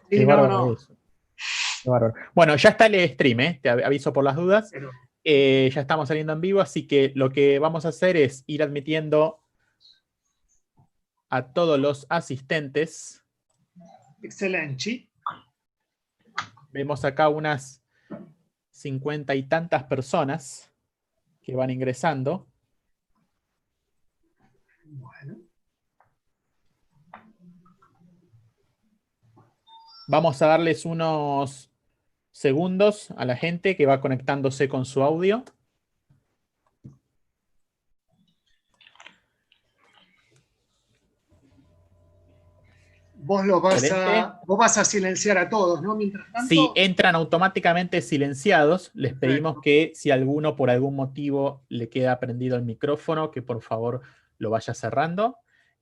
Qué Sí, no, bárbaro no. eso. Qué bárbaro. Bueno, ya está el stream, ¿eh? Te aviso por las dudas. Pero Ya estamos saliendo en vivo, así que lo que vamos a hacer es ir admitiendo a todos los asistentes. excelente. Vemos acá unas 50 y tantas personas que van ingresando. Bueno, Vamos a darles unos segundos a la gente que va conectándose con su audio. Excelente. vos vas a silenciar a todos, ¿no? Mientras Si tanto, entran automáticamente silenciados, les pedimos perfecto. que si alguno por algún motivo le queda prendido el micrófono, que por favor lo vaya cerrando.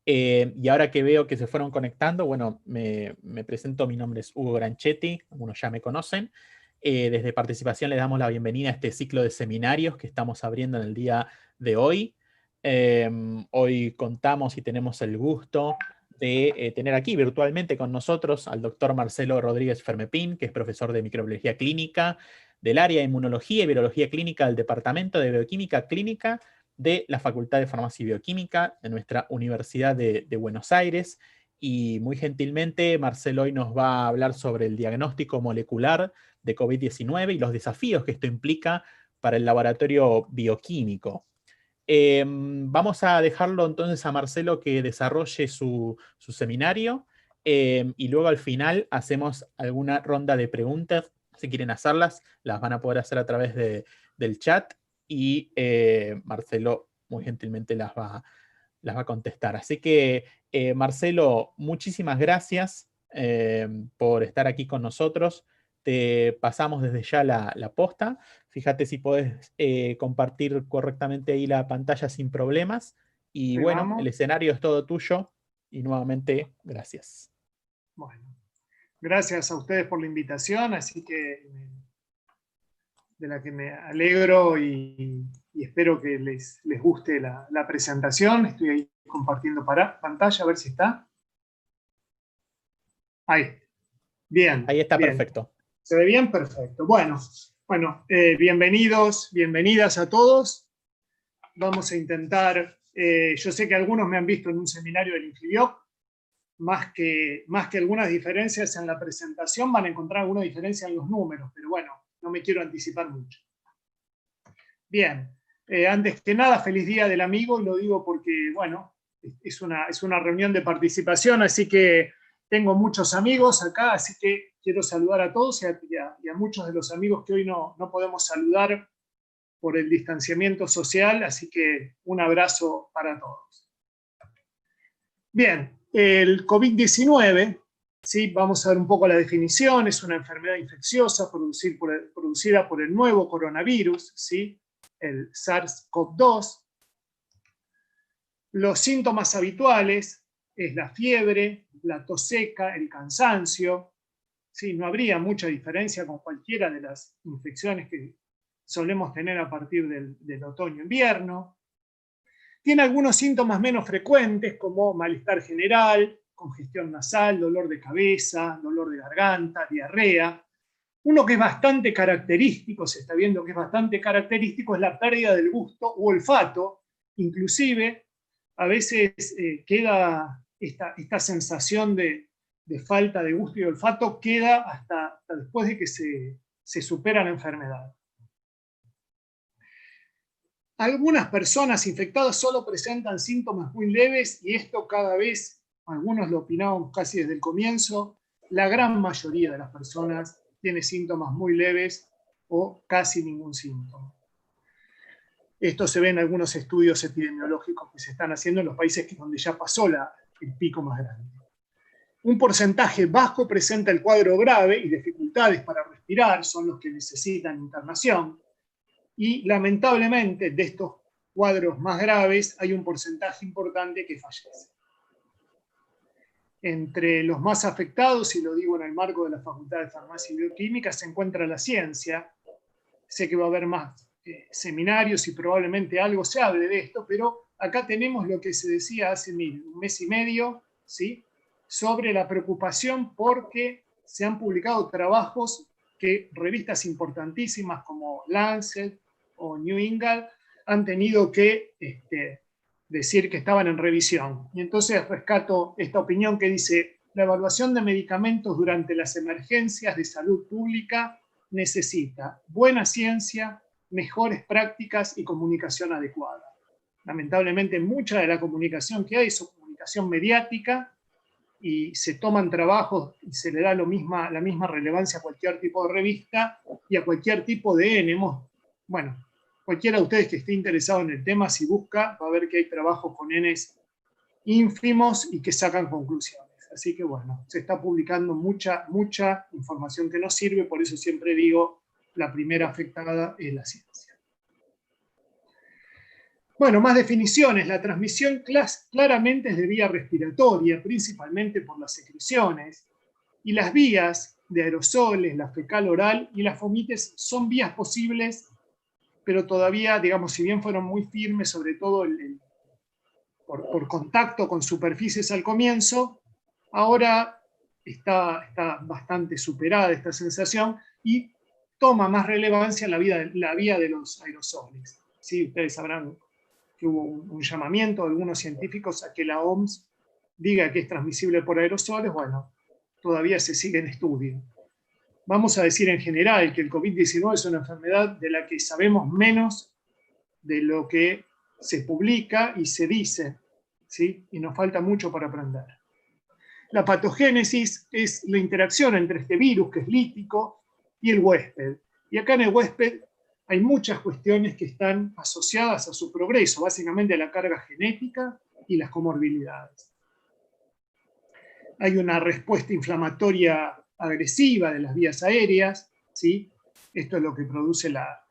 Y ahora que veo que se fueron conectando, bueno, me presento, mi nombre es Hugo Granchetti, algunos ya me conocen. Desde Participación les damos la bienvenida a este ciclo de seminarios que estamos abriendo en el día de hoy. Hoy contamos y tenemos el gusto de tener aquí virtualmente con nosotros al doctor Marcelo Rodríguez Fermepín, que es profesor de microbiología clínica del área de inmunología y virología clínica del Departamento de Bioquímica Clínica de la Facultad de Farmacia y Bioquímica de nuestra Universidad de Buenos Aires. Y muy gentilmente, Marcelo hoy nos va a hablar sobre el diagnóstico molecular de COVID-19 y los desafíos que esto implica para el laboratorio bioquímico. Vamos a dejarlo entonces a Marcelo que desarrolle su seminario y luego al final hacemos alguna ronda de preguntas. Si quieren hacerlas, las van a poder hacer a través del chat y Marcelo muy gentilmente las va a contestar. Así que, Marcelo, muchísimas gracias por estar aquí con nosotros. Te pasamos desde ya la posta. Fíjate si podés compartir correctamente ahí la pantalla sin problemas. Y Ahí bueno, el vamos. escenario es todo tuyo. Y nuevamente, gracias. Bueno, gracias a ustedes por la invitación, así que de la que me alegro y espero que les guste la presentación. Estoy ahí compartiendo pantalla, a ver si está. Ahí, bien, Ahí está bien. perfecto. ¿Se ve bien? Perfecto. Bueno, bienvenidos, bienvenidas a todos. Vamos a intentar, yo sé que algunos me han visto en un seminario del Infibioc, más que algunas diferencias en la presentación, van a encontrar alguna diferencia en los números, pero bueno, no me quiero anticipar mucho. Bien, antes que nada, feliz día del amigo, y lo digo porque, bueno, es una reunión de participación, así que tengo muchos amigos acá, así que quiero saludar a todos y a muchos de los amigos que hoy no podemos saludar por el distanciamiento social, así que un abrazo para todos. Bien, el COVID-19, ¿sí? Vamos a ver un poco la definición, es una enfermedad infecciosa producida por el nuevo coronavirus, ¿sí? El SARS-CoV-2. Los síntomas habituales es la fiebre, la tos seca, el cansancio. ¿Sí? No habría mucha diferencia con cualquiera de las infecciones que solemos tener a partir del otoño-invierno. Tiene algunos síntomas menos frecuentes como malestar general, congestión nasal, dolor de cabeza, dolor de garganta, diarrea. Uno que es bastante característico, se está viendo que es bastante característico, es la pérdida del gusto o olfato. Inclusive, a veces queda esta sensación de falta de gusto y olfato, queda hasta después de que se supera la enfermedad. Algunas personas infectadas solo presentan síntomas muy leves y esto cada vez, algunos lo opinaban casi desde el comienzo, la gran mayoría de las personas tiene síntomas muy leves o casi ningún síntoma. Esto se ve en algunos estudios epidemiológicos que se están haciendo en los países donde ya pasó el pico más grande. Un porcentaje bajo presenta el cuadro grave y dificultades para respirar, son los que necesitan internación. Y lamentablemente de estos cuadros más graves hay un porcentaje importante que fallece. Entre los más afectados, y lo digo en el marco de la Facultad de Farmacia y Bioquímica, se encuentra la ciencia. Sé que va a haber más seminarios y probablemente algo se hable de esto, pero acá tenemos lo que se decía hace un mes y medio, ¿sí? Sobre la preocupación porque se han publicado trabajos que revistas importantísimas como Lancet o New England han tenido que decir que estaban en revisión. Y entonces rescato esta opinión que dice: la evaluación de medicamentos durante las emergencias de salud pública necesita buena ciencia, mejores prácticas y comunicación adecuada. Lamentablemente, mucha de la comunicación que hay es comunicación mediática, y se toman trabajos y se le da la misma relevancia a cualquier tipo de revista y a cualquier tipo de N. Bueno, cualquiera de ustedes que esté interesado en el tema, si busca, va a ver que hay trabajos con Ns ínfimos y que sacan conclusiones. Así que bueno, se está publicando mucha información que nos sirve, por eso siempre digo, la primera afectada es la ciencia. Bueno, más definiciones. La transmisión claramente es de vía respiratoria, principalmente por las secreciones, y las vías de aerosoles, la fecal oral y las fomites son vías posibles, pero todavía, digamos, si bien fueron muy firmes, sobre todo por contacto con superficies al comienzo, ahora está bastante superada esta sensación y toma más relevancia la vía de los aerosoles. ¿Sí? Ustedes sabrán que hubo un llamamiento de algunos científicos a que la OMS diga que es transmisible por aerosoles. Bueno, todavía se sigue en estudio. Vamos a decir en general que el COVID-19 es una enfermedad de la que sabemos menos de lo que se publica y se dice, ¿sí? Y nos falta mucho para aprender. La patogénesis es la interacción entre este virus, que es lítico, y el huésped. Y acá en el huésped hay muchas cuestiones que están asociadas a su progreso, básicamente la carga genética y las comorbilidades. Hay una respuesta inflamatoria agresiva de las vías aéreas, ¿sí? Esto es lo que produce la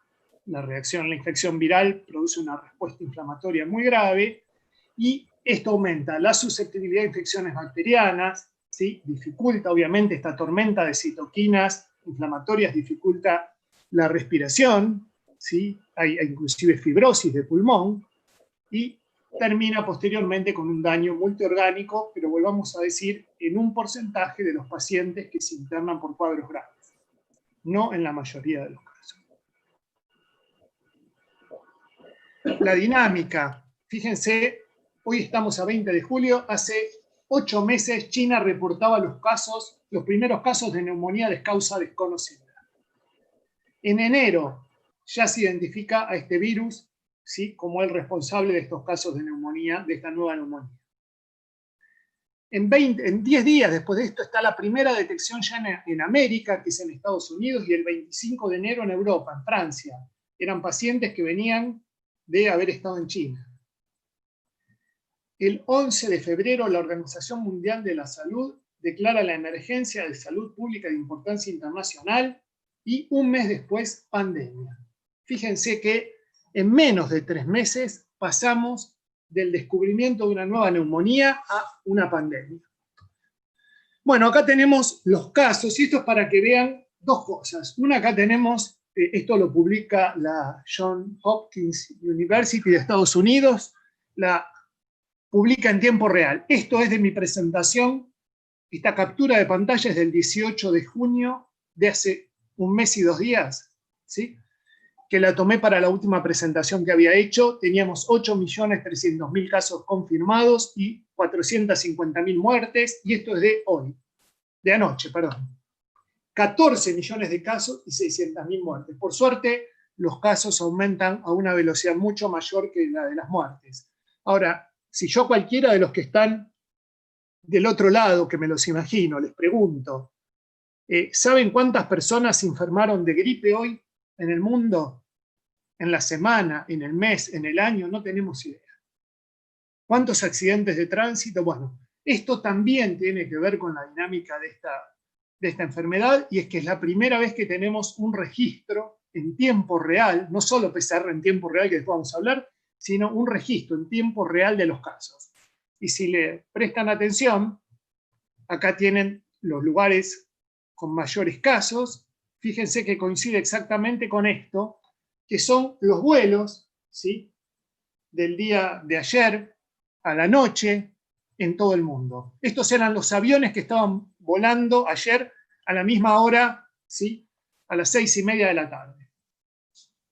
reacción, la infección viral produce una respuesta inflamatoria muy grave, y esto aumenta la susceptibilidad a infecciones bacterianas, ¿sí? Dificulta obviamente esta tormenta de citoquinas inflamatorias, dificulta la respiración, ¿sí? Hay inclusive fibrosis de pulmón, y termina posteriormente con un daño multiorgánico, pero volvamos a decir, en un porcentaje de los pacientes que se internan por cuadros graves, no en la mayoría de los casos. La dinámica, fíjense, hoy estamos a 20 de julio, hace 8 meses China reportaba los primeros casos de neumonía de causa desconocida. En enero ya se identifica a este virus, ¿sí? Como el responsable de estos casos de neumonía, de esta nueva neumonía. En 10 días después de esto está la primera detección ya en América, que es en Estados Unidos, y el 25 de enero en Europa, en Francia. Eran pacientes que venían de haber estado en China. El 11 de febrero la Organización Mundial de la Salud declara la emergencia de salud pública de importancia internacional, y un mes después, pandemia. Fíjense que en menos de 3 meses pasamos del descubrimiento de una nueva neumonía a una pandemia. Bueno, acá tenemos los casos, y esto es para que vean dos cosas. Una, acá tenemos, esto lo publica la Johns Hopkins University de Estados Unidos, la publica en tiempo real. Esto es de mi presentación, esta captura de pantalla es del 18 de junio de hace un mes y 2 días, ¿sí? Que la tomé para la última presentación que había hecho. Teníamos 8.300.000 casos confirmados y 450.000 muertes, y esto es de hoy, de anoche, perdón. 14 millones de casos y 600.000 muertes. Por suerte, los casos aumentan a una velocidad mucho mayor que la de las muertes. Ahora, si yo a cualquiera de los que están del otro lado, que me los imagino, les pregunto, ¿saben cuántas personas se enfermaron de gripe hoy en el mundo? En la semana, en el mes, en el año, no tenemos idea. ¿Cuántos accidentes de tránsito? Bueno, esto también tiene que ver con la dinámica de esta enfermedad, y es que es la primera vez que tenemos un registro en tiempo real, no solo PCR en tiempo real, que después vamos a hablar, sino un registro en tiempo real de los casos. Y si le prestan atención, acá tienen los lugares con mayores casos. Fíjense que coincide exactamente con esto, que son los vuelos, ¿sí? Del día de ayer a la noche en todo el mundo. Estos eran los aviones que estaban volando ayer a la misma hora, ¿sí? A las 6:30 de la tarde,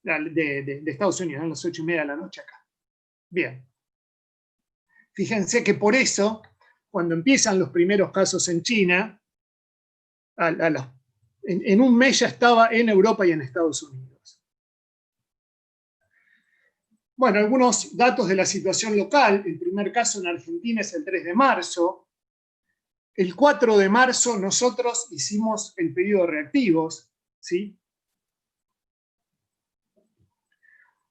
de Estados Unidos, a las 8:30 de la noche acá. Bien. Fíjense que por eso, cuando empiezan los primeros casos en China, en un mes ya estaba en Europa y en Estados Unidos. Bueno, algunos datos de la situación local. El primer caso en Argentina es el 3 de marzo. El 4 de marzo nosotros hicimos el pedido de reactivos, ¿sí?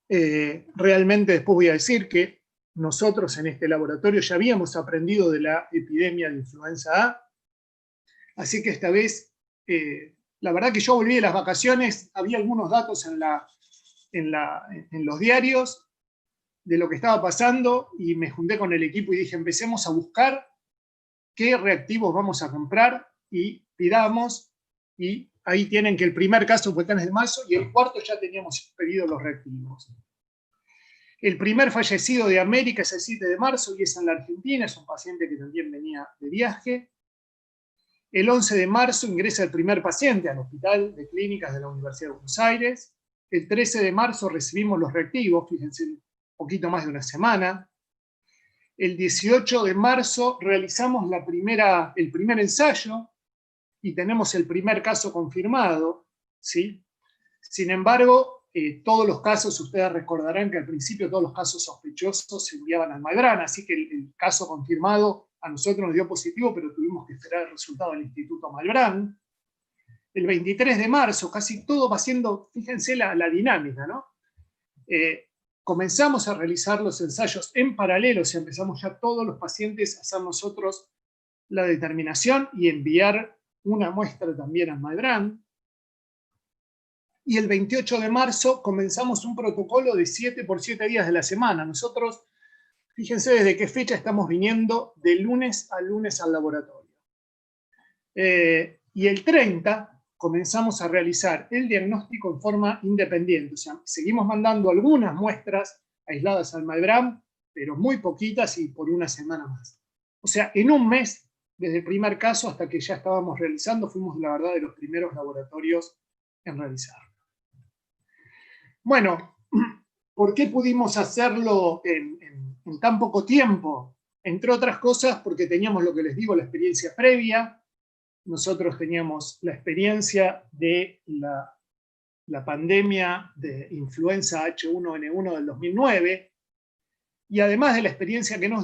Realmente después voy a decir que nosotros en este laboratorio ya habíamos aprendido de la epidemia de influenza A, así que esta vez, la verdad que yo volví de las vacaciones, había algunos datos en los diarios de lo que estaba pasando y me junté con el equipo y dije, empecemos a buscar qué reactivos vamos a comprar y pidamos, y ahí tienen que el primer caso fue el 3 de marzo y el cuarto ya teníamos pedido los reactivos. El primer fallecido de América es el 7 de marzo y es en la Argentina, es un paciente que también venía de viaje. El 11 de marzo ingresa el primer paciente al Hospital de Clínicas de la Universidad de Buenos Aires. El 13 de marzo recibimos los reactivos, fíjense, un poquito más de una semana. El 18 de marzo realizamos el primer ensayo y tenemos el primer caso confirmado, ¿sí? Sin embargo, todos los casos, ustedes recordarán que al principio todos los casos sospechosos se enviaban al Malbrán, así que el caso confirmado a nosotros nos dio positivo, pero tuvimos que esperar el resultado del Instituto Malbrán. El 23 de marzo, casi todo va siendo, fíjense la dinámica, ¿no? Comenzamos a realizar los ensayos en paralelo, o sea, empezamos ya todos los pacientes a hacer nosotros la determinación y enviar una muestra también al Malbrán. Y el 28 de marzo comenzamos un protocolo de 7 por 7 días de la semana. Nosotros, fíjense desde qué fecha estamos viniendo de lunes a lunes al laboratorio. Y el 30 comenzamos a realizar el diagnóstico en forma independiente. O sea, seguimos mandando algunas muestras aisladas al Malbrán, pero muy poquitas y por una semana más. O sea, en un mes, desde el primer caso hasta que ya estábamos realizando, fuimos la verdad de los primeros laboratorios en realizarlo. Bueno, ¿por qué pudimos hacerlo en tan poco tiempo? Entre otras cosas porque teníamos, lo que les digo, la experiencia previa. Nosotros teníamos la experiencia de la pandemia de influenza H1N1 del 2009, y además de la experiencia que nos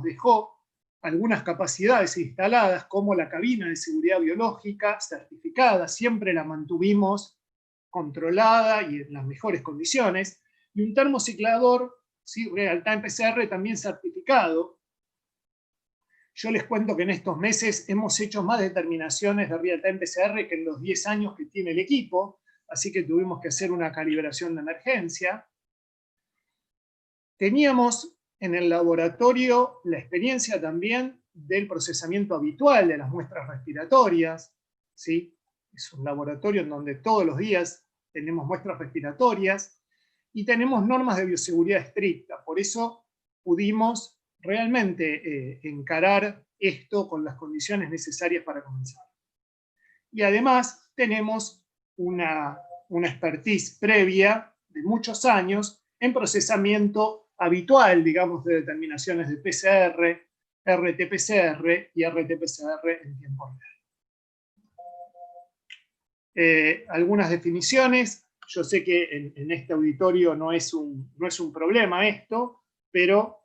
dejó algunas capacidades instaladas, como la cabina de seguridad biológica certificada, siempre la mantuvimos controlada y en las mejores condiciones, y un termociclador, ¿sí? Real-time PCR también certificado. Yo les cuento que en estos meses hemos hecho más determinaciones de real-time PCR que en los 10 años que tiene el equipo, así que tuvimos que hacer una calibración de emergencia. Teníamos en el laboratorio la experiencia también del procesamiento habitual de las muestras respiratorias, ¿sí? Es un laboratorio en donde todos los días tenemos muestras respiratorias y tenemos normas de bioseguridad estricta. Por eso pudimos realmente encarar esto con las condiciones necesarias para comenzar. Y además tenemos una expertise previa de muchos años en procesamiento habitual, digamos, de determinaciones de PCR, RT-PCR y RT-PCR en tiempo real. Algunas definiciones. Yo sé que en este auditorio no es un problema esto, pero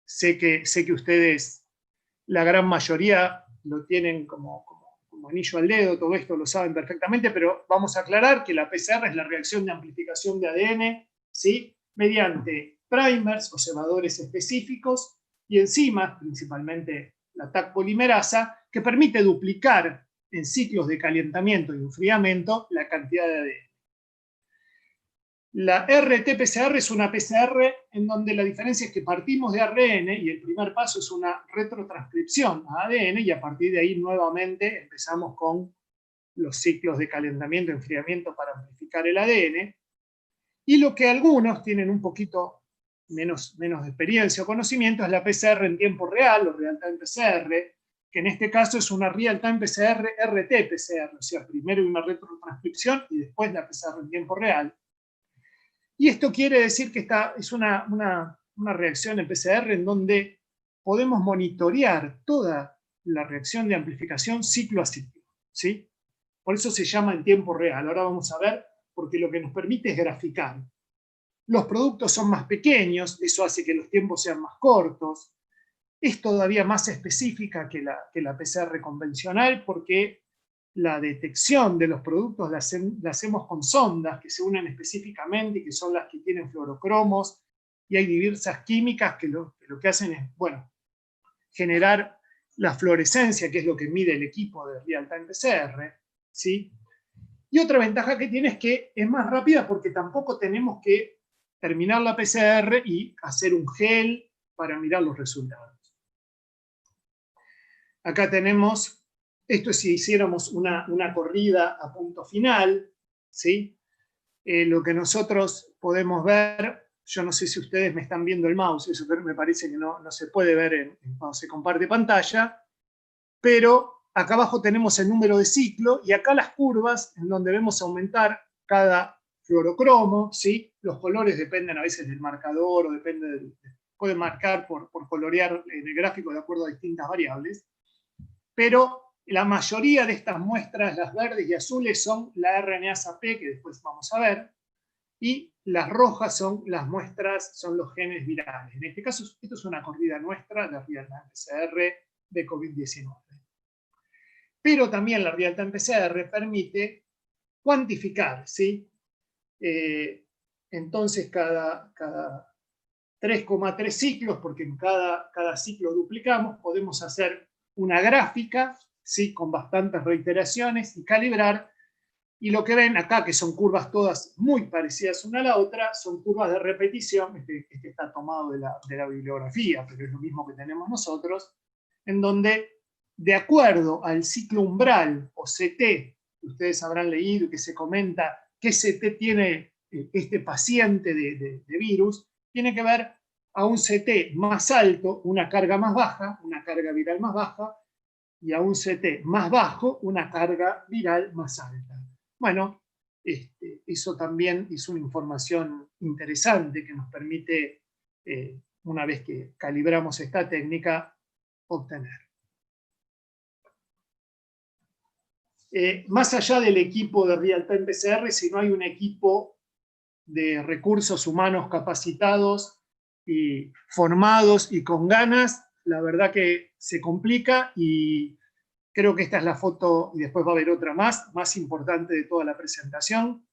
sé que ustedes, la gran mayoría, lo tienen como anillo al dedo, todo esto lo saben perfectamente, pero vamos a aclarar que la PCR es la reacción de amplificación de ADN, ¿sí? Mediante primers o cebadores específicos y enzimas, principalmente la Taq polimerasa, que permite duplicar en ciclos de calentamiento y enfriamiento la cantidad de ADN. La RT-PCR es una PCR en donde la diferencia es que partimos de ARN y el primer paso es una retrotranscripción a ADN, y a partir de ahí nuevamente empezamos con los ciclos de calentamiento y enfriamiento para amplificar el ADN. Y lo que algunos tienen un poquito menos experiencia o conocimiento es la PCR en tiempo real, o real-time PCR, que en este caso es una real-time PCR, RT-PCR, o sea, primero una retrotranscripción y después la PCR en tiempo real. Y esto quiere decir que esta es una reacción en PCR en donde podemos monitorear toda la reacción de amplificación ciclo a ciclo, ¿sí? Por eso se llama en tiempo real. Ahora vamos a ver, porque lo que nos permite es graficar. Los productos son más pequeños, eso hace que los tiempos sean más cortos. Es todavía más específica que la PCR convencional porque la detección de los productos la hacemos con sondas que se unen específicamente y que son las que tienen fluorocromos, y hay diversas químicas que lo que hacen es, bueno, generar la fluorescencia, que es lo que mide el equipo de real-time PCR, ¿sí? Y otra ventaja que tiene es que es más rápida porque tampoco tenemos que terminar la PCR y hacer un gel para mirar los resultados. Acá tenemos, esto es si hiciéramos una corrida a punto final, ¿sí? Lo que nosotros podemos ver, yo no sé si ustedes me están viendo el mouse, eso me parece que no se puede ver cuando se comparte pantalla, pero acá abajo tenemos el número de ciclo y acá las curvas en donde vemos aumentar cada fluorocromo, ¿sí? Los colores dependen a veces del marcador o pueden marcar por colorear en el gráfico de acuerdo a distintas variables, pero la mayoría de estas muestras, las verdes y azules, son la RNA-P, que después vamos a ver, y las rojas son las muestras, son los genes virales. En este caso, esto es una corrida nuestra, la real-time PCR de COVID-19. Pero también la real-time PCR permite cuantificar, ¿sí? Entonces, cada 3,3 ciclos, porque en cada ciclo duplicamos, podemos hacer una gráfica, ¿sí? Con bastantes reiteraciones y calibrar. Y lo que ven acá, que son curvas todas muy parecidas una a la otra, son curvas de repetición. Este está tomado de la bibliografía, pero es lo mismo que tenemos nosotros, en donde, de acuerdo al ciclo umbral o CT, que ustedes habrán leído y que se comenta qué CT tiene este paciente de virus, tiene que ver a un CT más alto, una carga más baja, una carga viral más baja, y a un CT más bajo, una carga viral más alta. Bueno, eso también es una información interesante que nos permite, una vez que calibramos esta técnica, obtener. Más allá del equipo de real-time PCR, si no hay un equipo de recursos humanos capacitados y formados y con ganas, la verdad que se complica, y creo que esta es la foto, y después va a haber otra más importante de toda la presentación,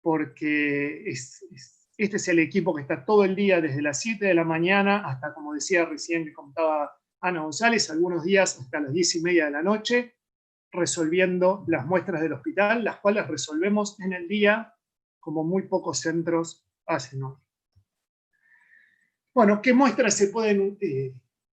porque este es el equipo que está todo el día, desde las 7 de la mañana hasta, como decía recién, que contaba Ana González, algunos días hasta las 10:30 de la noche, resolviendo las muestras del hospital, las cuales resolvemos en el día, como muy pocos centros hacen hoy. Bueno, ¿qué muestras se pueden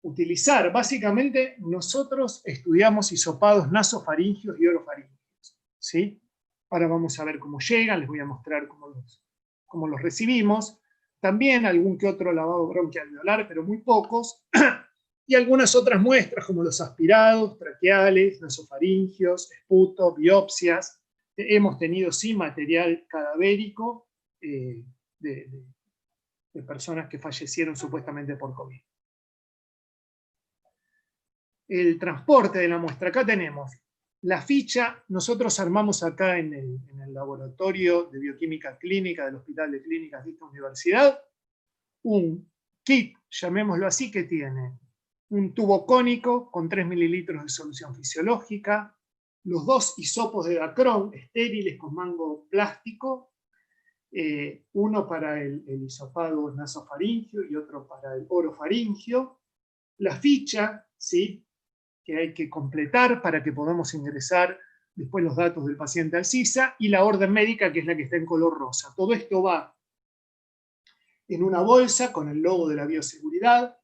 utilizar? Básicamente, nosotros estudiamos hisopados nasofaringios y orofaringios, ¿sí? Ahora vamos a ver cómo llegan, les voy a mostrar cómo los recibimos. También algún que otro lavado bronquialveolar, pero muy pocos. Y algunas otras muestras, como los aspirados, traqueales, nasofaringios, esputo, biopsias. Hemos tenido, sí, material cadavérico de personas que fallecieron supuestamente por COVID. El transporte de la muestra. Acá tenemos la ficha. Nosotros armamos acá en el laboratorio de bioquímica clínica del Hospital de Clínicas de esta universidad un kit, llamémoslo así, que tiene un tubo cónico con 3 mililitros de solución fisiológica, los 2 hisopos de Dacron estériles con mango plástico, uno para el hisopado nasofaringio y otro para el orofaringio, la ficha, ¿sí?, que hay que completar para que podamos ingresar después los datos del paciente al CISA, y la orden médica, que es la que está en color rosa. Todo esto va en una bolsa con el logo de la bioseguridad,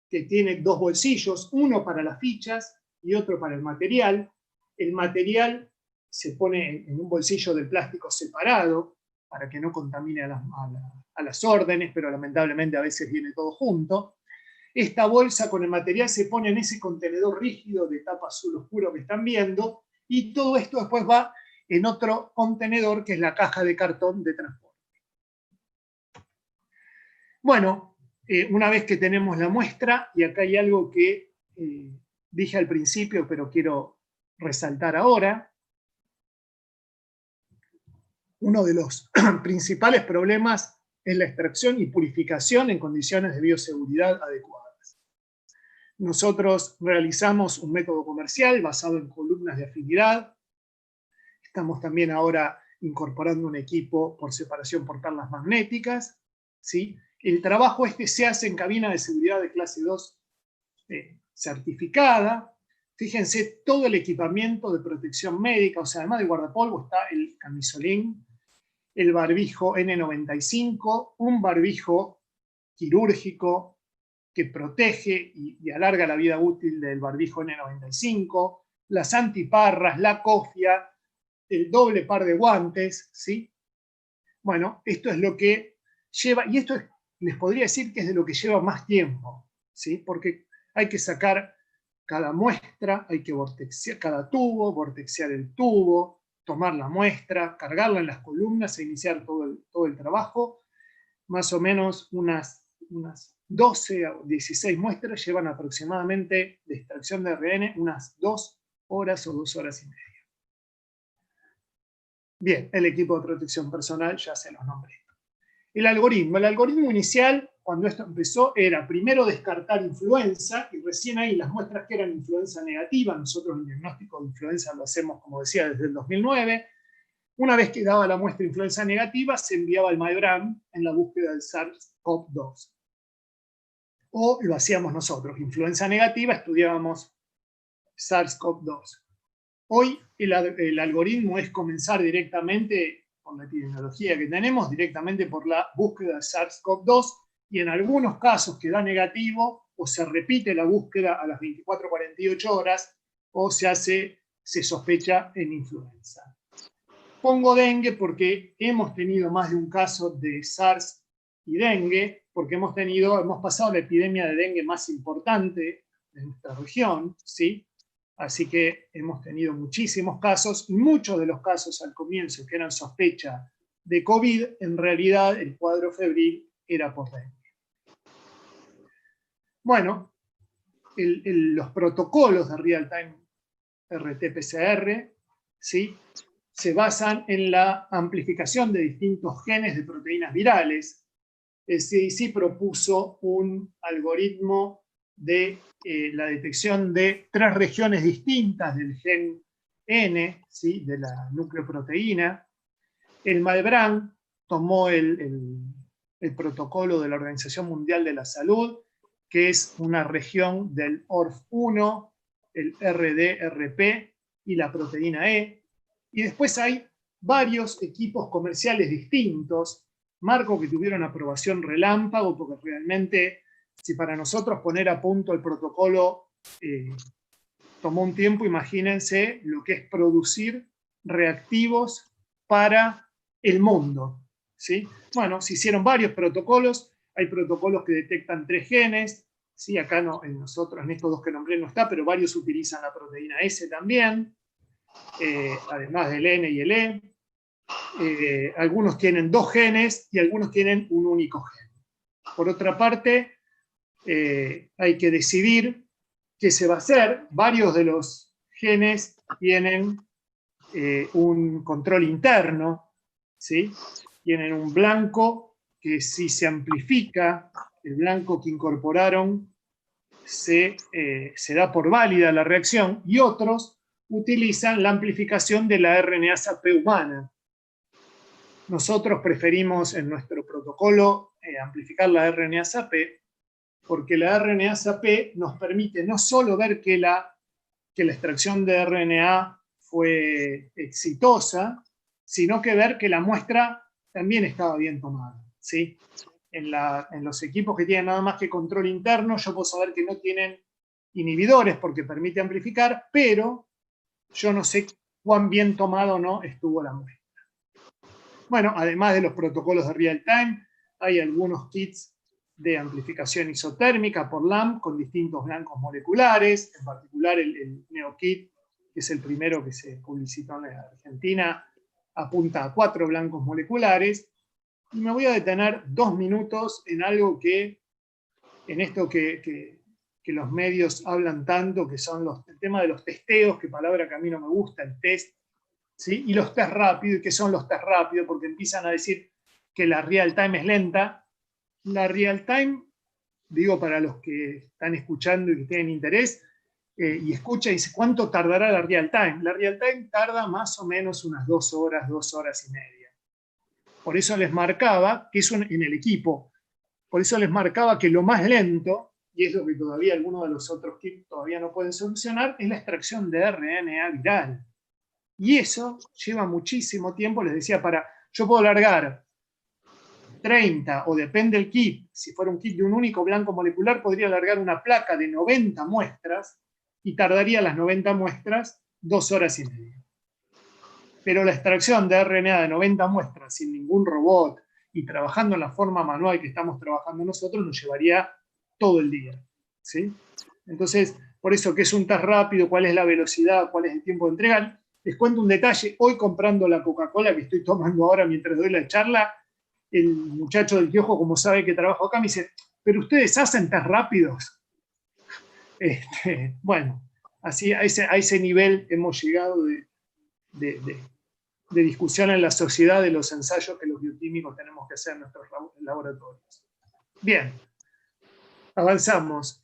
que tiene 2 bolsillos, uno para las fichas y otro para el material. El material se pone en un bolsillo de plástico separado para que no contamine a las órdenes, pero lamentablemente a veces viene todo junto. Esta bolsa con el material se pone en ese contenedor rígido de tapa azul oscuro que están viendo, y todo esto después va en otro contenedor que es la caja de cartón de transporte. Bueno, una vez que tenemos la muestra, y acá hay algo que dije al principio, pero quiero resaltar ahora, uno de los principales problemas es la extracción y purificación en condiciones de bioseguridad adecuadas. Nosotros realizamos un método comercial basado en columnas de afinidad. Estamos también ahora incorporando un equipo por separación por perlas magnéticas, ¿sí? El trabajo se hace en cabina de seguridad de clase 2 certificada. Fíjense todo el equipamiento de protección médica, o sea, además de guardapolvo está el camisolín, el barbijo N95, un barbijo quirúrgico que protege y alarga la vida útil del barbijo N95, las antiparras, la cofia, el doble par de guantes, ¿sí? Bueno, esto es lo que lleva, y esto les podría decir que es de lo que lleva más tiempo, ¿sí? Porque hay que sacar cada muestra, hay que vortexear cada tubo, vortexear el tubo, tomar la muestra, cargarla en las columnas e iniciar todo el trabajo. Más o menos unas 12 o 16 muestras llevan aproximadamente de extracción de ARN unas 2 horas o 2 horas y media. Bien, el equipo de protección personal ya se los nombré. El algoritmo inicial, cuando esto empezó, era primero descartar influenza, y recién ahí las muestras que eran influenza negativa, nosotros el diagnóstico de influenza lo hacemos, como decía, desde el 2009. Una vez que daba la muestra de influenza negativa, se enviaba al MyBRAM en la búsqueda del SARS-CoV-2. O lo hacíamos nosotros, influenza negativa, estudiábamos SARS-CoV-2. Hoy el algoritmo es comenzar directamente, por la epidemiología que tenemos, directamente por la búsqueda de SARS-CoV-2, y en algunos casos que da negativo, o se repite la búsqueda a las 24-48 horas, o se sospecha en influenza. Pongo dengue porque hemos tenido más de un caso de SARS y dengue, porque hemos pasado la epidemia de dengue más importante de nuestra región, ¿sí? Así que hemos tenido muchísimos casos, y muchos de los casos al comienzo que eran sospecha de COVID, en realidad el cuadro febril era por dengue. Bueno, los protocolos de real-time RT-PCR, ¿sí?, se basan en la amplificación de distintos genes de proteínas virales. El CDC propuso un algoritmo de la detección de 3 regiones distintas del gen N, ¿sí?, de la nucleoproteína. El MyBRAM tomó el protocolo de la Organización Mundial de la Salud, que es una región del ORF1, el RDRP y la proteína E. Y después hay varios equipos comerciales distintos, Marco, que tuvieron aprobación relámpago, porque realmente, si para nosotros poner a punto el protocolo tomó un tiempo, imagínense lo que es producir reactivos para el mundo, ¿sí? Bueno, se hicieron varios protocolos, hay protocolos que detectan 3 genes, ¿sí? Acá no, en nosotros, en estos 2 que nombré no está, pero varios utilizan la proteína S también, además del N y el E. Algunos tienen 2 genes y algunos tienen un único gen. Por otra parte, hay que decidir qué se va a hacer. Varios de los genes tienen un control interno, ¿sí? Tienen un blanco que si se amplifica, el blanco que incorporaron se da por válida la reacción, y otros utilizan la amplificación de la RNA-SAP humana. Nosotros preferimos en nuestro protocolo amplificar la RNA-SAP, porque la RNA-SAP nos permite no solo ver que la extracción de RNA fue exitosa, sino que ver que la muestra también estaba bien tomada, ¿sí? En los equipos que tienen nada más que control interno, yo puedo saber que no tienen inhibidores porque permite amplificar, pero yo no sé cuán bien tomado o no estuvo la muestra. Bueno, además de los protocolos de real time, hay algunos kits de amplificación isotérmica por LAMP con distintos blancos moleculares, en particular el NeoKit, que es el primero que se publicitó en la Argentina, apunta a 4 blancos moleculares. Y me voy a detener 2 minutos en algo que, en esto que los medios hablan tanto, que son el tema de los testeos, que palabra que a mí no me gusta, el test, ¿sí? Y los test rápidos. ¿Y qué son los test rápidos? Porque empiezan a decir que la real time es lenta. La real time, digo para los que están escuchando y que tienen interés, y escucha y dice, ¿cuánto tardará la real time? La real time tarda más o menos unas 2 horas, 2 horas y media. Por eso les marcaba, que eso en el equipo, por eso les marcaba que lo más lento, y es lo que todavía algunos de los otros kits todavía no pueden solucionar, es la extracción de RNA viral. Y eso lleva muchísimo tiempo, les decía, yo puedo largar 30, o depende del kit, si fuera un kit de un único blanco molecular, podría largar una placa de 90 muestras, y tardaría las 90 muestras 2 horas y media. Pero la extracción de RNA de 90 muestras sin ningún robot y trabajando en la forma manual que estamos trabajando nosotros nos llevaría todo el día, ¿sí? Entonces, por eso que es un test rápido, cuál es la velocidad, cuál es el tiempo de entrega. Les cuento un detalle, hoy comprando la Coca-Cola que estoy tomando ahora mientras doy la charla, el muchacho del kiosco, como sabe que trabajo acá, me dice, ¿pero ustedes hacen test rápidos? Bueno, así a ese nivel hemos llegado de discusión en la sociedad de los ensayos que los bioquímicos tenemos que hacer en nuestros laboratorios. Bien, avanzamos.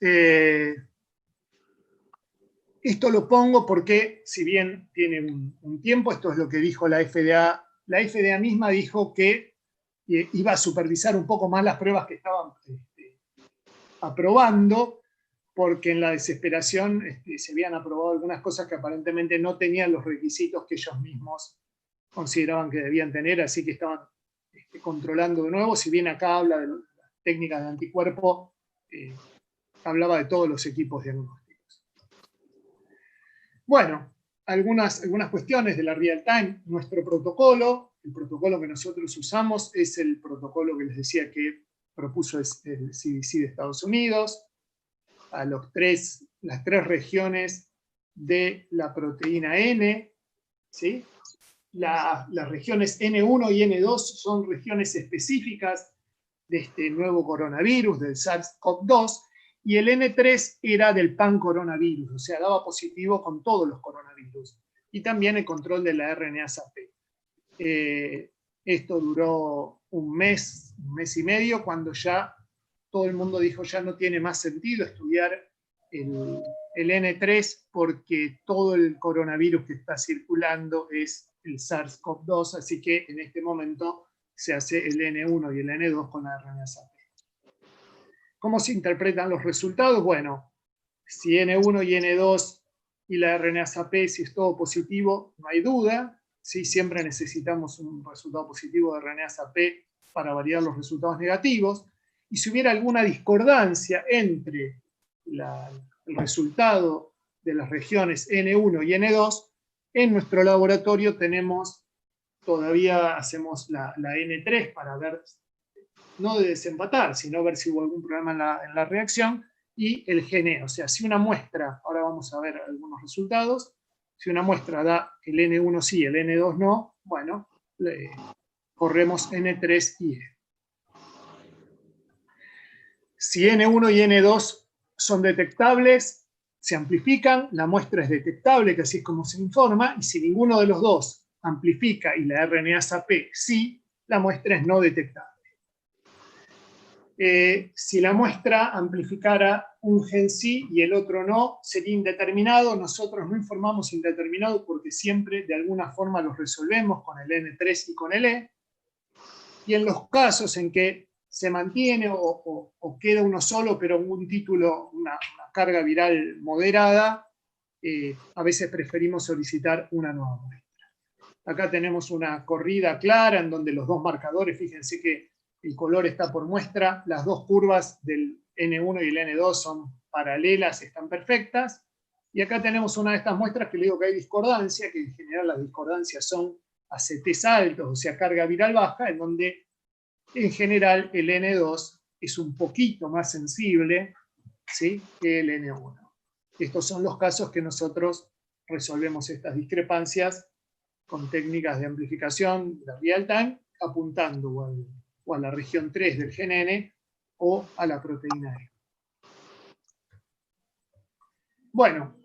Esto lo pongo porque, si bien tiene un tiempo, esto es lo que dijo la FDA. La FDA misma dijo que iba a supervisar un poco más las pruebas que estaban aprobando, porque en la desesperación se habían aprobado algunas cosas que aparentemente no tenían los requisitos que ellos mismos consideraban que debían tener, así que estaban controlando de nuevo. Si bien acá habla de las técnicas de anticuerpo, hablaba de todos los equipos diagnósticos. Bueno, algunas cuestiones de la real time. Nuestro protocolo, el protocolo que nosotros usamos es el protocolo que les decía que propuso el CDC de Estados Unidos, a las 3 regiones de la proteína N, ¿sí? Las regiones N1 y N2 son regiones específicas de este nuevo coronavirus, del SARS-CoV-2, y el N3 era del pan-coronavirus, o sea, daba positivo con todos los coronavirus, y también el control de la RNA-SAP. Esto duró un mes y medio, cuando ya todo el mundo dijo ya no tiene más sentido estudiar el N3 porque todo el coronavirus que está circulando es el SARS-CoV-2, así que en este momento se hace el N1 y el N2 con la RNA-SAP. ¿Cómo se interpretan los resultados? Bueno, si N1 y N2 y la RNA-SAP, si es todo positivo, no hay duda. Sí, siempre necesitamos un resultado positivo de RNA-SAP para validar los resultados negativos. Y si hubiera alguna discordancia entre el resultado de las regiones N1 y N2, en nuestro laboratorio todavía hacemos la N3 para ver, no de desempatar, sino ver si hubo algún problema en la reacción, y el GNE. O sea, si una muestra, ahora vamos a ver algunos resultados, si una muestra da el N1 sí, el N2 no, bueno, corremos N3 y E. Si N1 y N2 son detectables, se amplifican, la muestra es detectable, que así es como se informa, y si ninguno de los dos amplifica y la RNA-SAP sí, la muestra es no detectable. Si la muestra amplificara un gen sí y el otro no, sería indeterminado. Nosotros no informamos indeterminado porque siempre de alguna forma los resolvemos con el N3 y con el E. Y en los casos en que se mantiene o queda uno solo, pero un título, una carga viral moderada, a veces preferimos solicitar una nueva muestra. Acá tenemos una corrida clara en donde los dos marcadores, fíjense que el color está por muestra, las dos curvas del N1 y el N2 son paralelas, están perfectas, y acá tenemos una de estas muestras que le digo que hay discordancia, que en general las discordancias son ACTs altos, o sea, carga viral baja, en donde en general el N2 es un poquito más sensible, ¿sí?, que el N1. Estos son los casos que nosotros resolvemos estas discrepancias con técnicas de amplificación de real time, apuntando o a la región 3 del gen N o a la proteína E. Bueno,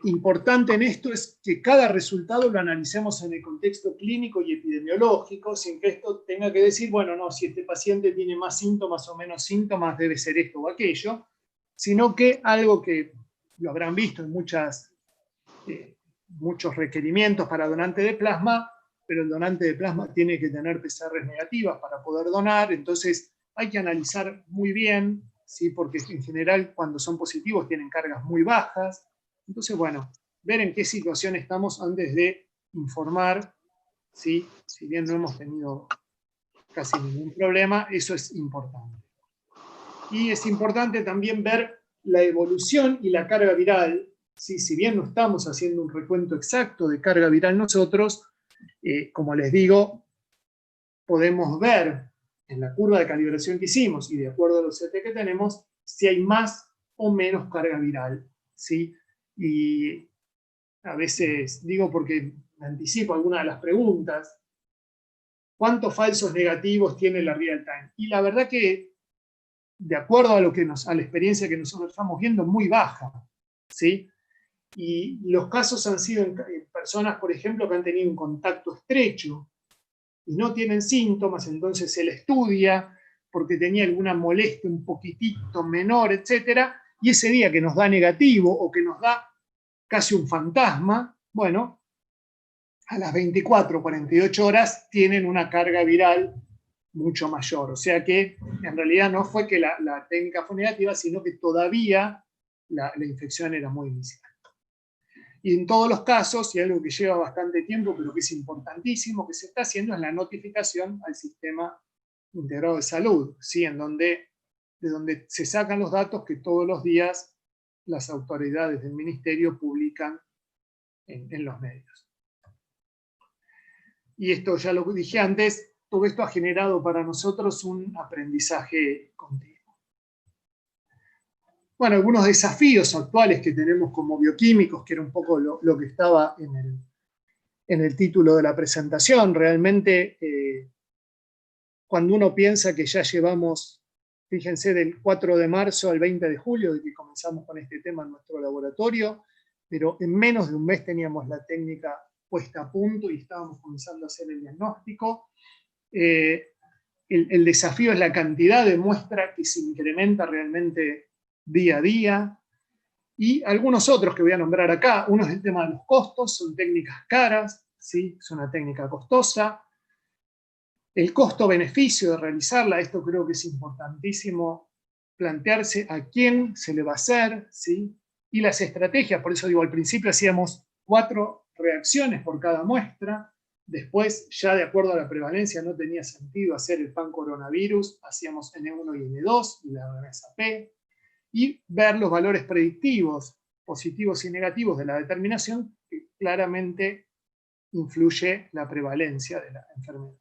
importante en esto es que cada resultado lo analicemos en el contexto clínico y epidemiológico, sin que esto tenga que decir, bueno, no, si este paciente tiene más síntomas o menos síntomas, debe ser esto o aquello, sino que algo que lo habrán visto en muchos requerimientos para donante de plasma, pero el donante de plasma tiene que tener PCRs negativas para poder donar, entonces hay que analizar muy bien, ¿sí?, porque en general cuando son positivos tienen cargas muy bajas. Entonces, bueno, ver en qué situación estamos antes de informar, ¿sí?, si bien no hemos tenido casi ningún problema, eso es importante. Y es importante también ver la evolución y la carga viral, ¿sí? Si bien no estamos haciendo un recuento exacto de carga viral nosotros, como les digo, podemos ver en la curva de calibración que hicimos y de acuerdo a los CT que tenemos, si hay más o menos carga viral, ¿sí? Y a veces digo porque me anticipo algunas de las preguntas, ¿cuántos falsos negativos tiene la real time? Y la verdad que, de acuerdo a la experiencia que nosotros estamos viendo, muy baja, ¿sí? Y los casos han sido en personas, por ejemplo, que han tenido un contacto estrecho y no tienen síntomas, entonces se le estudia porque tenía alguna molestia un poquitito menor, etcétera, y ese día que nos da negativo o que nos da casi un fantasma, bueno, a las 24 o 48 horas tienen una carga viral mucho mayor. O sea que en realidad no fue que la técnica fue negativa, sino que todavía la infección era muy inicial. Y en todos los casos, y algo que lleva bastante tiempo, pero que es importantísimo, que se está haciendo es la notificación al sistema integrado de salud, ¿sí?, de donde se sacan los datos que todos los días las autoridades del ministerio publican en los medios. Y esto ya lo dije antes, todo esto ha generado para nosotros un aprendizaje continuo. Bueno, algunos desafíos actuales que tenemos como bioquímicos, que era un poco lo que estaba en el título de la presentación. Realmente, cuando uno piensa que ya llevamos, fíjense, del 4 de marzo al 20 de julio, de que comenzamos con este tema en nuestro laboratorio, pero en menos de un mes teníamos la técnica puesta a punto y estábamos comenzando a hacer el diagnóstico. El desafío es la cantidad de muestra que se incrementa realmente día a día, y algunos otros que voy a nombrar acá. Uno es el tema de los costos, son técnicas caras, ¿sí?, es una técnica costosa. El costo-beneficio de realizarla, esto creo que es importantísimo plantearse a quién se le va a hacer, ¿sí?, y las estrategias. Por eso digo, al principio hacíamos 4 reacciones por cada muestra, después ya de acuerdo a la prevalencia no tenía sentido hacer el pan-coronavirus, hacíamos N1 y N2 y la remesa P, y ver los valores predictivos, positivos y negativos de la determinación, que claramente influye la prevalencia de la enfermedad.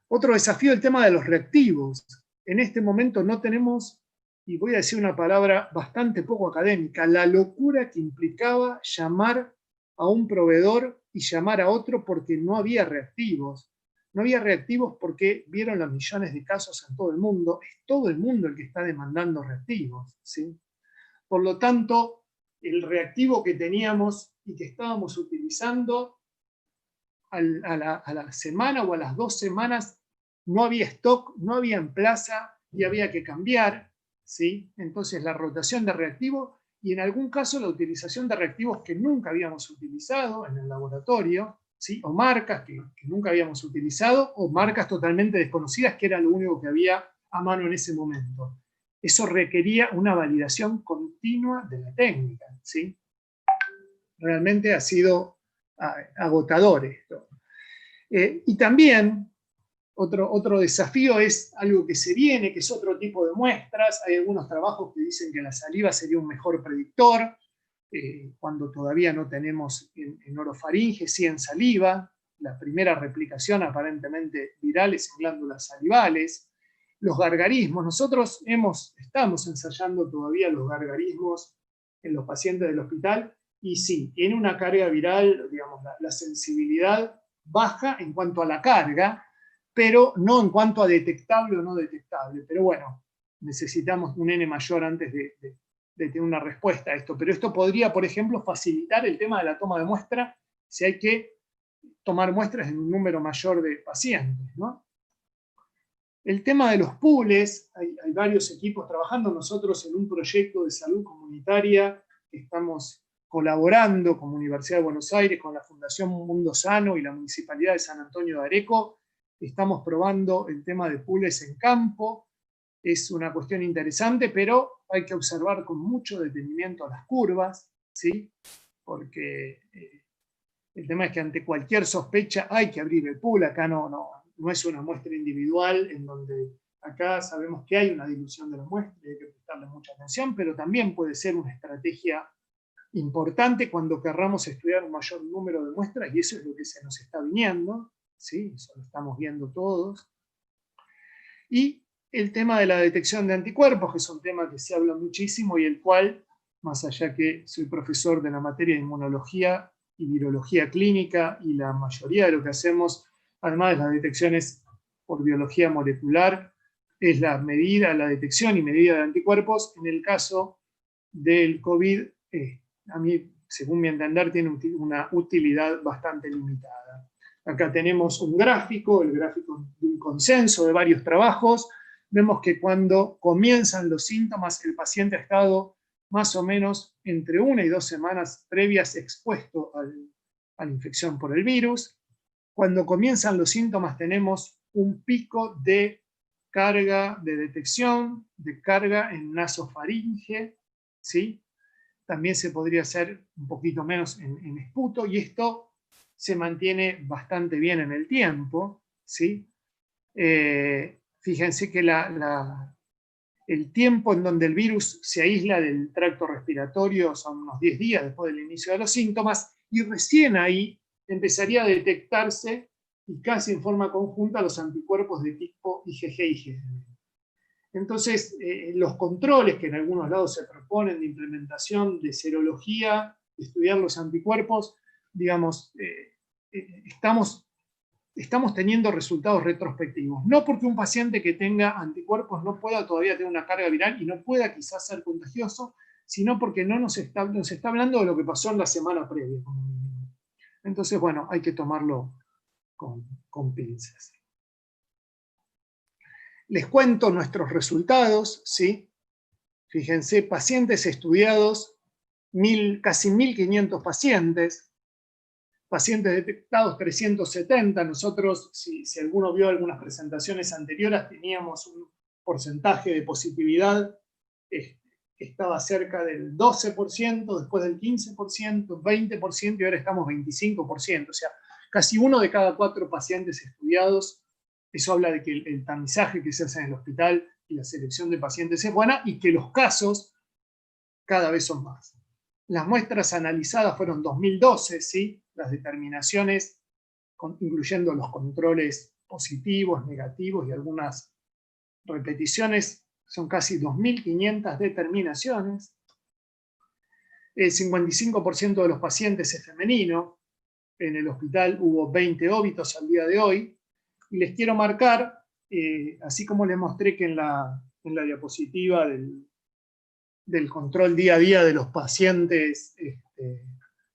Otro desafío, el tema de los reactivos. En este momento no tenemos, y voy a decir una palabra bastante poco académica, la locura que implicaba llamar a un proveedor y llamar a otro porque no había reactivos. No había reactivos porque vieron los millones de casos en todo el mundo. Es todo el mundo el que está demandando reactivos, ¿sí? Por lo tanto, el reactivo que teníamos y que estábamos utilizando, a la semana o a las 2 semanas no había stock, no había en plaza y había que cambiar, ¿sí? Entonces la rotación de reactivos y en algún caso la utilización de reactivos que nunca habíamos utilizado en el laboratorio, ¿sí?, o marcas que nunca habíamos utilizado, o marcas totalmente desconocidas que era lo único que había a mano en ese momento. Eso requería una validación continua de la técnica, ¿sí? Realmente ha sido agotador esto. Y también otro desafío es algo que se viene, que es otro tipo de muestras. Hay algunos trabajos que dicen que la saliva sería un mejor predictor, cuando todavía no tenemos en orofaringe, sí en saliva. la primera replicación aparentemente virales en glándulas salivales. Los gargarismos, nosotros estamos ensayando todavía los gargarismos en los pacientes del hospital, y sí, tiene una carga viral, digamos, la sensibilidad baja en cuanto a la carga, pero no en cuanto a detectable o no detectable. Pero bueno, necesitamos un N mayor antes de tener una respuesta a esto. Pero esto podría, por ejemplo, facilitar el tema de la toma de muestra si hay que tomar muestras en un número mayor de pacientes, ¿no? El tema de los pools, hay varios equipos trabajando. Nosotros en un proyecto de salud comunitaria estamos colaborando con la Universidad de Buenos Aires, con la Fundación Mundo Sano y la Municipalidad de San Antonio de Areco. Estamos probando el tema de pools en campo. Es una cuestión interesante, pero hay que observar con mucho detenimiento las curvas, ¿sí? Porque el tema es que ante cualquier sospecha hay que abrir el pool. Acá no es una muestra individual, en donde acá sabemos que hay una dilución de la muestra y hay que prestarle mucha atención, pero también puede ser una estrategia importante cuando querramos estudiar un mayor número de muestras, y eso es lo que se nos está viniendo, ¿sí? Eso lo estamos viendo todos. Y el tema de la detección de anticuerpos, que es un tema que se habla muchísimo y el cual, más allá que soy profesor de la materia de inmunología y virología clínica, y la mayoría de lo que hacemos, además de las detecciones por biología molecular, es la detección y medida de anticuerpos. En el caso del COVID, a mí, según mi entender, tiene una utilidad bastante limitada. Acá tenemos un gráfico, el gráfico de un consenso de varios trabajos. Vemos que cuando comienzan los síntomas, el paciente ha estado más o menos entre 1 y 2 semanas previas expuesto a la infección por el virus. Cuando comienzan los síntomas tenemos un pico de carga de detección, de carga en nasofaringe, ¿sí? También se podría hacer un poquito menos en esputo, y esto se mantiene bastante bien en el tiempo, ¿sí? Fíjense que el tiempo en donde el virus se aísla del tracto respiratorio son unos 10 días después del inicio de los síntomas, y recién ahí empezaría a detectarse, y casi en forma conjunta, los anticuerpos de tipo IgG y IgM. Entonces, los controles que en algunos lados se proponen de implementación de serología, de estudiar los anticuerpos, digamos, estamos teniendo resultados retrospectivos. No porque un paciente que tenga anticuerpos no pueda todavía tener una carga viral y no pueda quizás ser contagioso, sino porque no nos está hablando de lo que pasó en la semana previa. Entonces, bueno, hay que tomarlo con pinzas. Les cuento nuestros resultados, ¿sí? Fíjense, pacientes estudiados, casi 1.500 pacientes, pacientes detectados 370. Nosotros, si alguno vio algunas presentaciones anteriores, teníamos un porcentaje de positividad que estaba cerca del 12%, después del 15%, 20%, y ahora estamos 25%. O sea, casi 1 de cada 4 pacientes estudiados. Eso habla de que el tamizaje que se hace en el hospital y la selección de pacientes es buena, y que los casos cada vez son más. Las muestras analizadas fueron 2012, ¿sí? Las determinaciones, incluyendo los controles positivos, negativos y algunas repeticiones, son casi 2.500 determinaciones. El 55% de los pacientes es femenino. En el hospital hubo 20 óbitos al día de hoy. Y les quiero marcar, así como les mostré que en la diapositiva del control día a día de los pacientes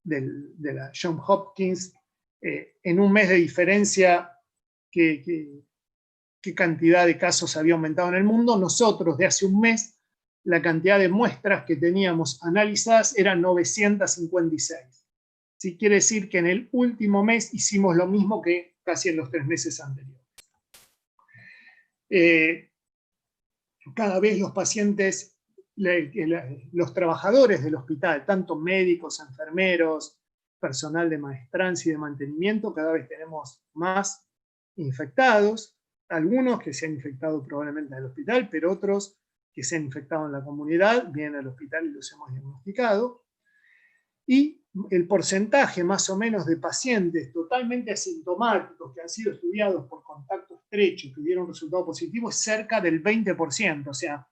de la Johns Hopkins, en un mes de diferencia, qué cantidad de casos había aumentado en el mundo. Nosotros, de hace un mes, la cantidad de muestras que teníamos analizadas era 956. ¿Sí? Quiere decir que en el último mes hicimos lo mismo que casi en los 3 meses anteriores. Cada vez los pacientes, los trabajadores del hospital, tanto médicos, enfermeros, personal de maestrancia y de mantenimiento, cada vez tenemos más infectados, algunos que se han infectado probablemente en el hospital, pero otros que se han infectado en la comunidad, vienen al hospital y los hemos diagnosticado. y el porcentaje más o menos de pacientes totalmente asintomáticos que han sido estudiados por contacto estrecho y que dieron resultado positivo es cerca del 20%, o sea,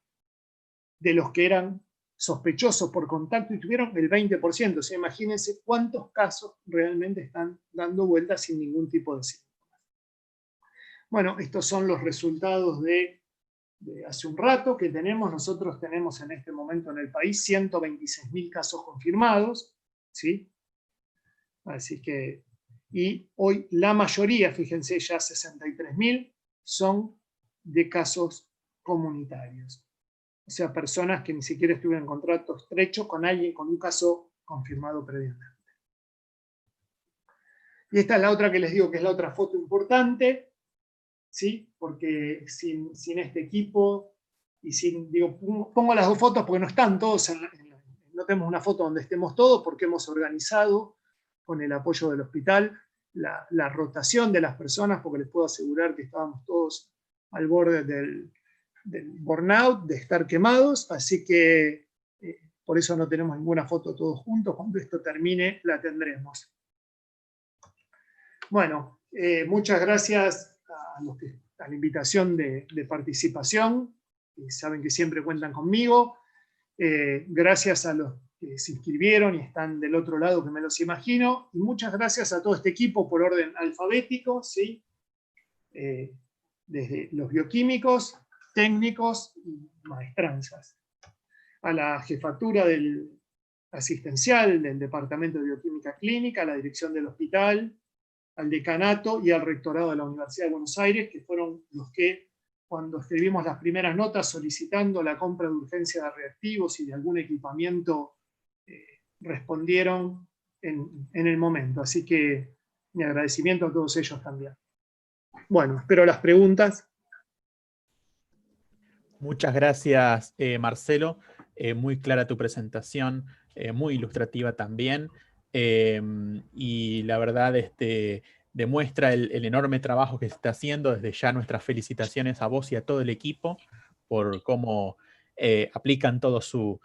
de los que eran sospechosos por contacto y tuvieron el 20%, o sea, imagínense cuántos casos realmente están dando vueltas sin ningún tipo de síntomas. Bueno, estos son los resultados de hace un rato que tenemos. Nosotros tenemos en este momento en el país 126.000 casos confirmados, ¿sí? Así que, y hoy la mayoría, fíjense, ya 63.000, son de casos comunitarios. O sea, personas que ni siquiera estuvieron en contacto estrecho con alguien con un caso confirmado previamente. Y esta es la otra que les digo que es la otra foto importante, ¿sí? Porque sin este equipo, y digo, pongo las dos fotos porque no están todos, no tenemos una foto donde estemos todos, porque hemos organizado con el apoyo del hospital la rotación de las personas, porque les puedo asegurar que estábamos todos al borde del burnout, de estar quemados, así que por eso no tenemos ninguna foto todos juntos. Cuando esto termine la tendremos. Bueno, muchas gracias a la invitación de participación. Saben que siempre cuentan conmigo. Gracias a los que se inscribieron y están del otro lado, que me los imagino. Y muchas gracias a todo este equipo por orden alfabético, ¿sí? Desde los bioquímicos, técnicos y maestranzas. A la jefatura asistencial del Departamento de Bioquímica Clínica, a la dirección del hospital, al decanato y al rectorado de la Universidad de Buenos Aires, que fueron los que, cuando escribimos las primeras notas solicitando la compra de urgencia de reactivos y de algún equipamiento, respondieron en el momento. Así que mi agradecimiento a todos ellos también. Bueno, espero las preguntas. Muchas gracias, Marcelo. Muy clara tu presentación, muy ilustrativa también. Y la verdad, demuestra el enorme trabajo que se está haciendo. Desde ya nuestras felicitaciones a vos y a todo el equipo por cómo aplican todo su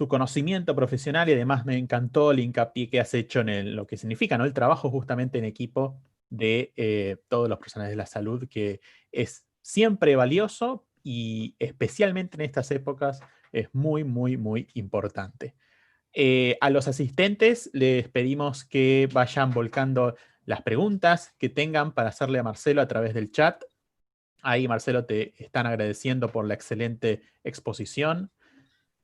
conocimiento profesional, y además me encantó el hincapié que has hecho en lo que significa, ¿no? El trabajo justamente en equipo de todos los profesionales de la salud, que es siempre valioso y especialmente en estas épocas es muy, muy, muy importante. A los asistentes les pedimos que vayan volcando las preguntas que tengan para hacerle a Marcelo a través del chat. Ahí, Marcelo, te están agradeciendo por la excelente exposición.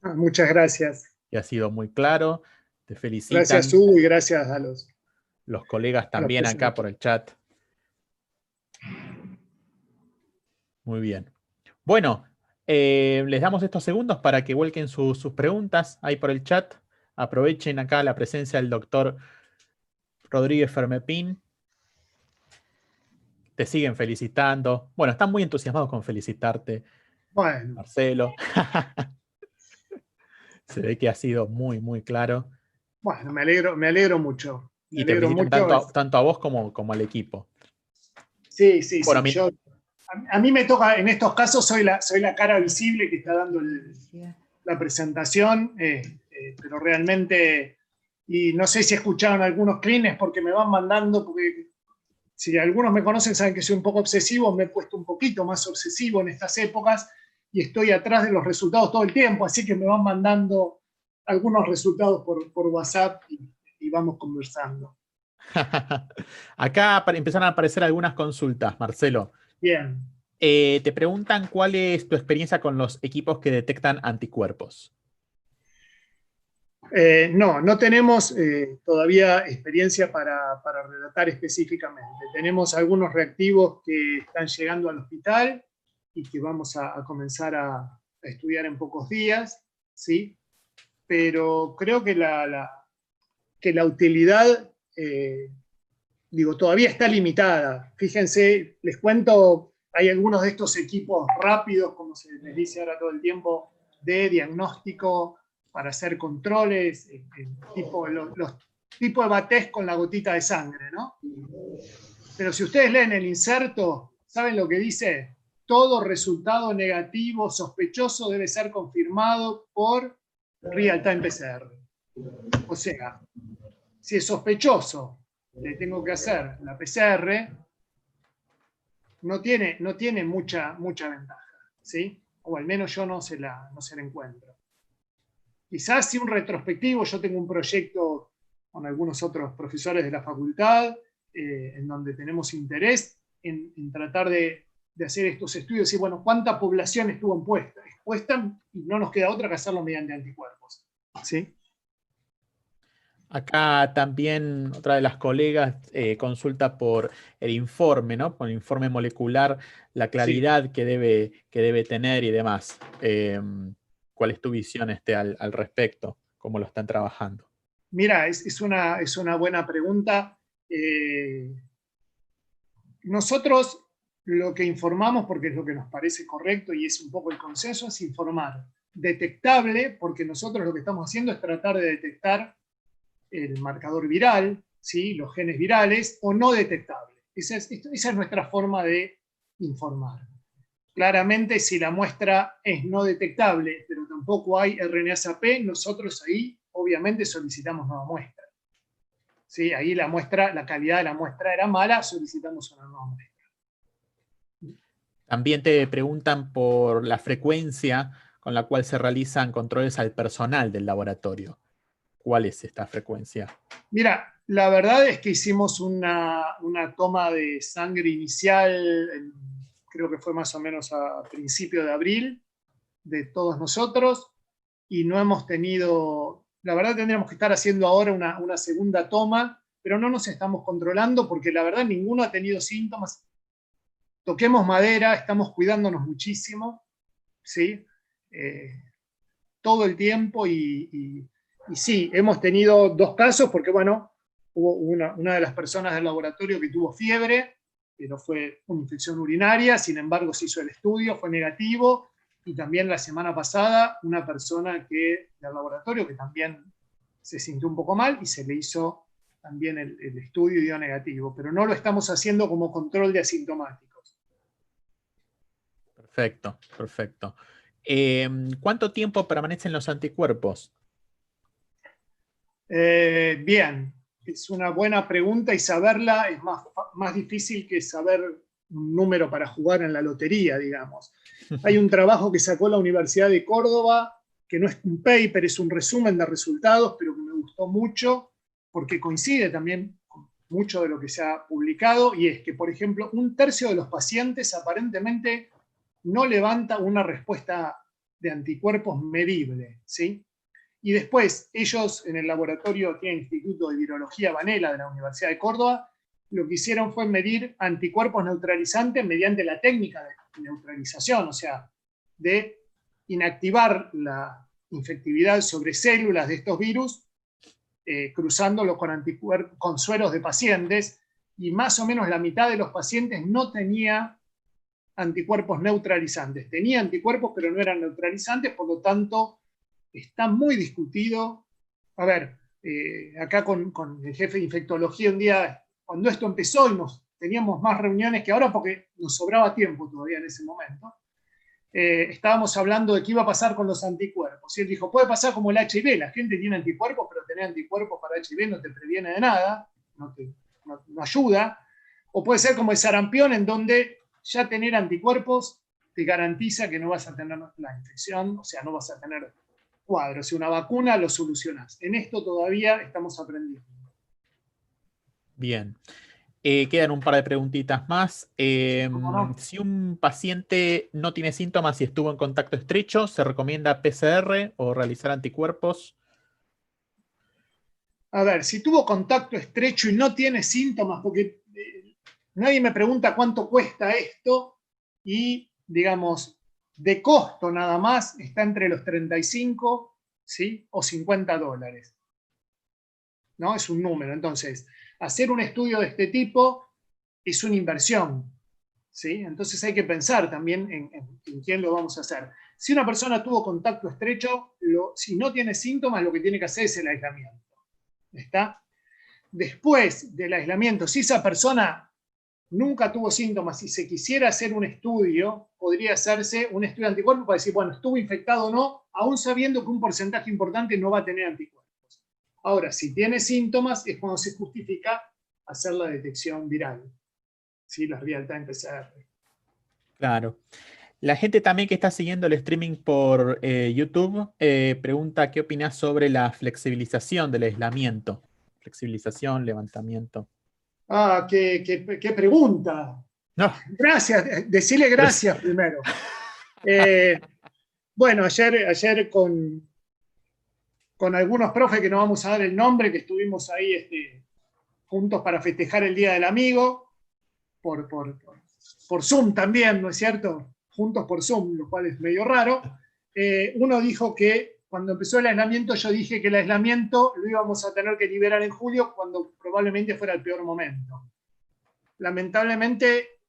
Muchas gracias. Que ha sido muy claro. Te felicitan. Gracias, Hugo, y gracias a los colegas también acá por el chat. Muy bien. Bueno, les damos estos segundos para que vuelquen sus preguntas ahí por el chat. Aprovechen acá la presencia del doctor Rodríguez Fermepín. Te siguen felicitando. Bueno, están muy entusiasmados con felicitarte, bueno. Marcelo. Se ve que ha sido muy, muy claro. Bueno, me alegro mucho. Y te felicitan tanto a vos como al equipo. Sí, sí, bueno, sí. A mí me toca, en estos casos, soy la cara visible que está dando la presentación, pero realmente, y no sé si escucharon algunos clines porque me van mandando, porque si algunos me conocen saben que soy un poco obsesivo, me he puesto un poquito más obsesivo en estas épocas y estoy atrás de los resultados todo el tiempo, así que me van mandando algunos resultados por WhatsApp y vamos conversando. Acá empezaron a aparecer algunas consultas, Marcelo. Bien. Te preguntan cuál es tu experiencia con los equipos que detectan anticuerpos. No tenemos todavía experiencia para relatar específicamente. Tenemos algunos reactivos que están llegando al hospital y que vamos a comenzar a estudiar en pocos días, ¿sí? Pero creo que la utilidad, todavía está limitada. Fíjense, les cuento, hay algunos de estos equipos rápidos, como se les dice ahora todo el tiempo, de diagnóstico para hacer controles, los tipos de BATES con la gotita de sangre, ¿no? Pero si ustedes leen el inserto, ¿saben lo que dice? Todo resultado negativo, sospechoso, debe ser confirmado por Real-Time PCR. O sea, si es sospechoso, le tengo que hacer la PCR, no tiene mucha ventaja, ¿sí? O al menos yo no se la encuentro. Quizás si un retrospectivo, yo tengo un proyecto con algunos otros profesores de la facultad, en donde tenemos interés en tratar de hacer estos estudios y, bueno, ¿cuánta población estuvo expuesta? Y no nos queda otra que hacerlo mediante anticuerpos, ¿sí? Acá también otra de las colegas consulta por el informe, ¿no? Por el informe molecular, la Sí. claridad que debe tener y demás. ¿Cuál es tu visión al respecto? ¿Cómo lo están trabajando? Mira, es una buena pregunta. Nosotros lo que informamos, porque es lo que nos parece correcto y es un poco el consenso, es informar detectable, porque nosotros lo que estamos haciendo es tratar de detectar el marcador viral, ¿sí? Los genes virales, o no detectable. Esa es nuestra forma de informar. Claramente, si la muestra es no detectable, pero tampoco hay RNA-P, nosotros ahí obviamente solicitamos nueva muestra. ¿Sí? Ahí la calidad de la muestra era mala, solicitamos una nueva muestra. También te preguntan por la frecuencia con la cual se realizan controles al personal del laboratorio. ¿Cuál es esta frecuencia? Mira, la verdad es que hicimos una toma de sangre inicial, creo que fue más o menos a principio de abril, de todos nosotros, y no hemos tenido, la verdad tendríamos que estar haciendo ahora una segunda toma, pero no nos estamos controlando porque la verdad ninguno ha tenido síntomas. Toquemos madera, estamos cuidándonos muchísimo, ¿sí? Todo el tiempo y sí, hemos tenido 2 casos porque, bueno, hubo una de las personas del laboratorio que tuvo fiebre, pero fue una infección urinaria, sin embargo se hizo el estudio, fue negativo, y también la semana pasada una persona del laboratorio que también se sintió un poco mal y se le hizo también el estudio y dio negativo, pero no lo estamos haciendo como control de asintomáticos. Perfecto, perfecto. ¿Cuánto tiempo permanecen los anticuerpos? Bien, es una buena pregunta y saberla es más difícil que saber un número para jugar en la lotería, digamos. Hay un trabajo que sacó la Universidad de Córdoba, que no es un paper, es un resumen de resultados, pero que me gustó mucho porque coincide también con mucho de lo que se ha publicado, y es que, por ejemplo, 1/3 de los pacientes aparentemente no levanta una respuesta de anticuerpos medible, ¿sí? Y después, ellos en el laboratorio, tienen el Instituto de Virología Vanela de la Universidad de Córdoba, lo que hicieron fue medir anticuerpos neutralizantes mediante la técnica de neutralización, o sea, de inactivar la infectividad sobre células de estos virus, cruzándolo con sueros de pacientes, y más o menos la mitad de los pacientes no tenía anticuerpos neutralizantes. Tenía anticuerpos, pero no eran neutralizantes, por lo tanto, está muy discutido. A ver, acá con el jefe de infectología un día, cuando esto empezó y teníamos más reuniones que ahora porque nos sobraba tiempo todavía en ese momento, estábamos hablando de qué iba a pasar con los anticuerpos. Y él dijo, puede pasar como el HIV, la gente tiene anticuerpos, pero tener anticuerpos para HIV no te previene de nada, no ayuda. O puede ser como el sarampión, en donde ya tener anticuerpos te garantiza que no vas a tener la infección, o sea, no vas a tener cuadros. Si una vacuna lo solucionas. En esto todavía estamos aprendiendo. Bien. Quedan un par de preguntitas más. ¿Cómo no? Si un paciente no tiene síntomas y estuvo en contacto estrecho, ¿se recomienda PCR o realizar anticuerpos? A ver, si tuvo contacto estrecho y no tiene síntomas, porque nadie me pregunta cuánto cuesta esto, y digamos, de costo nada más está entre los 35, ¿sí? o $50. ¿No? Es un número. Entonces, hacer un estudio de este tipo es una inversión, ¿sí? Entonces hay que pensar también en quién lo vamos a hacer. Si una persona tuvo contacto estrecho, si no tiene síntomas, lo que tiene que hacer es el aislamiento. ¿Está? Después del aislamiento, si esa persona nunca tuvo síntomas y se quisiera hacer un estudio, podría hacerse un estudio de anticuerpos para decir, bueno, estuvo infectado o no, aún sabiendo que un porcentaje importante no va a tener anticuerpos. Ahora, si tiene síntomas, es cuando se justifica hacer la detección viral, ¿sí? La real-time PCR. Claro. La gente también que está siguiendo el streaming por YouTube pregunta qué opinas sobre la flexibilización del aislamiento. Flexibilización, levantamiento. Ah, qué pregunta. No. Gracias, decirle gracias primero. Bueno, ayer con algunos profes que no vamos a dar el nombre, que estuvimos ahí juntos para festejar el Día del Amigo, por Zoom también, ¿no es cierto? Juntos por Zoom, lo cual es medio raro. Uno dijo que cuando empezó el aislamiento, yo dije que el aislamiento lo íbamos a tener que liberar en julio, cuando probablemente fuera el peor momento. Lamentablemente,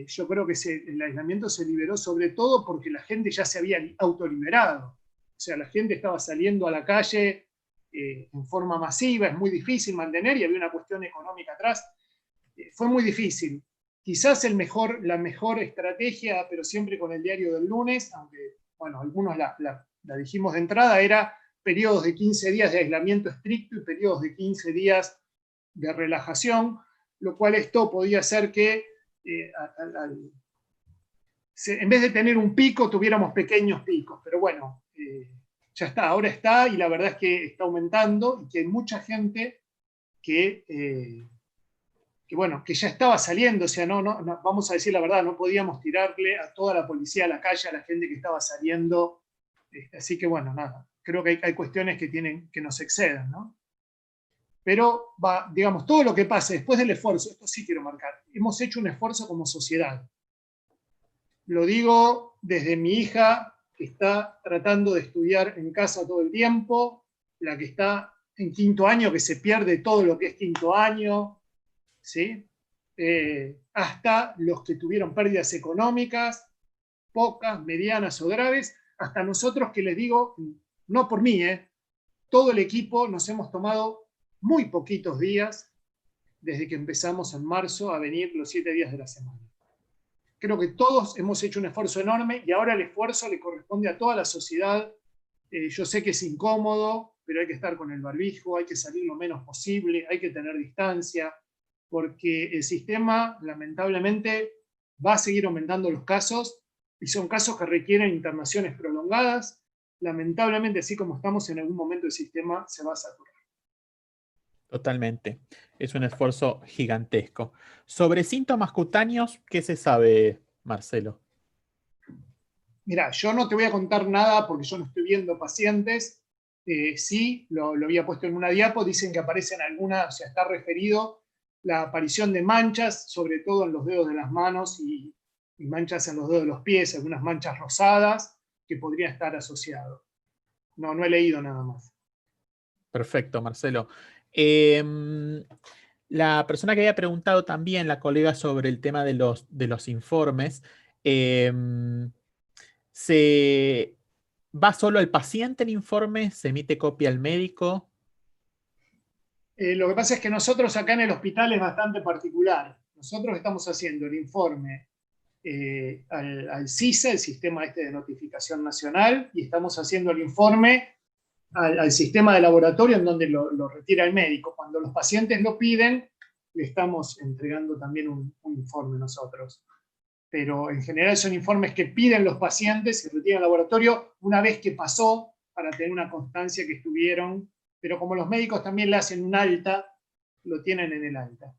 yo creo que el aislamiento se liberó sobre todo porque la gente ya se había autoliberado. O sea, la gente estaba saliendo a la calle en forma masiva, es muy difícil mantener, y había una cuestión económica atrás. Fue muy difícil. Quizás la mejor estrategia, pero siempre con el diario del lunes, aunque, bueno, algunos la dijimos de entrada, era periodos de 15 días de aislamiento estricto y periodos de 15 días de relajación, lo cual esto podía hacer que en vez de tener un pico, tuviéramos pequeños picos. Pero bueno, ya está, ahora está, y la verdad es que está aumentando, y que hay mucha gente que bueno, que ya estaba saliendo. O sea, no, vamos a decir la verdad, no podíamos tirarle a toda la policía a la calle, a la gente que estaba saliendo. Así que bueno, nada, creo que hay cuestiones que nos exceden, ¿no? Pero, digamos, todo lo que pase después del esfuerzo, esto sí quiero marcar, hemos hecho un esfuerzo como sociedad. Lo digo desde mi hija, que está tratando de estudiar en casa todo el tiempo, la que está en quinto año, que se pierde todo lo que es quinto año, ¿sí? Hasta los que tuvieron pérdidas económicas, pocas, medianas o graves, hasta nosotros, que les digo, no por mí, todo el equipo nos hemos tomado muy poquitos días desde que empezamos en marzo a venir los 7 días de la semana. Creo que todos hemos hecho un esfuerzo enorme, y ahora el esfuerzo le corresponde a toda la sociedad. Yo sé que es incómodo, pero hay que estar con el barbijo, hay que salir lo menos posible, hay que tener distancia, porque el sistema, lamentablemente, va a seguir aumentando los casos, y son casos que requieren internaciones prolongadas. Lamentablemente, así como estamos, en algún momento el sistema se va a saturar. Totalmente. Es un esfuerzo gigantesco. Sobre síntomas cutáneos, ¿qué se sabe, Marcelo? Mira, yo no te voy a contar nada porque yo no estoy viendo pacientes. Sí, lo había puesto en una diapo, dicen que aparecen algunas, o sea, está referido la aparición de manchas, sobre todo en los dedos de las manos, y manchas en los dedos de los pies, algunas manchas rosadas que podrían estar asociadas. No he leído nada más. Perfecto, Marcelo. La persona que había preguntado también, la colega, sobre el tema de los informes, ¿se va solo al paciente el informe? ¿Se emite copia al médico? Lo que pasa es que nosotros acá en el hospital es bastante particular. Nosotros estamos haciendo el informe al CISA, el sistema de notificación nacional, y estamos haciendo el informe al sistema de laboratorio, en donde lo retira el médico. Cuando los pacientes lo piden, le estamos entregando también un informe nosotros. Pero en general son informes que piden los pacientes y retiran el laboratorio una vez que pasó, para tener una constancia que estuvieron. Pero como los médicos también le hacen un alta, lo tienen en el alta.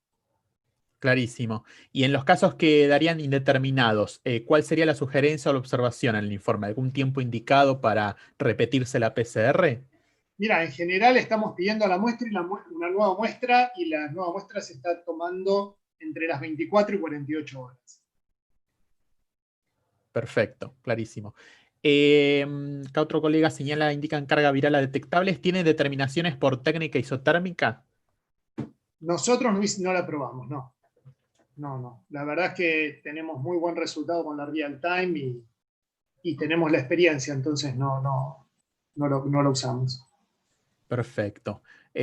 Clarísimo. Y en los casos que darían indeterminados, ¿cuál sería la sugerencia o la observación en el informe? ¿Algún tiempo indicado para repetirse la PCR? Mira, en general estamos pidiendo a la muestra una nueva muestra, y la nueva muestra se está tomando entre las 24 y 48 horas. Perfecto, clarísimo. Acá otro colega señala, indican carga viral a detectables. ¿Tiene determinaciones por técnica isotérmica? Nosotros no la probamos, no. No. La verdad es que tenemos muy buen resultado con la real time, y tenemos la experiencia, entonces no lo usamos. Perfecto.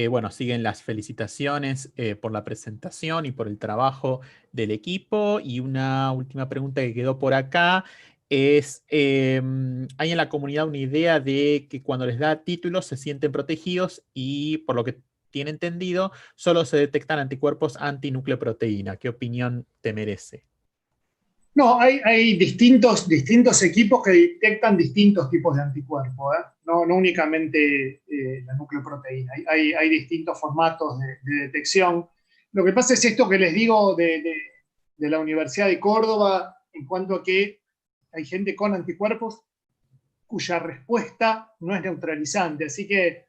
Bueno, siguen las felicitaciones por la presentación y por el trabajo del equipo. Y una última pregunta que quedó por acá. hay en la comunidad una idea de que cuando les da títulos se sienten protegidos y por lo que tiene entendido, solo se detectan anticuerpos antinucleoproteína. ¿Qué opinión te merece? No, hay distintos equipos que detectan distintos tipos de anticuerpos, ¿eh? No únicamente la nucleoproteína. Hay distintos formatos de detección. Lo que pasa es esto que les digo de la Universidad de Córdoba, en cuanto a que hay gente con anticuerpos cuya respuesta no es neutralizante. Así que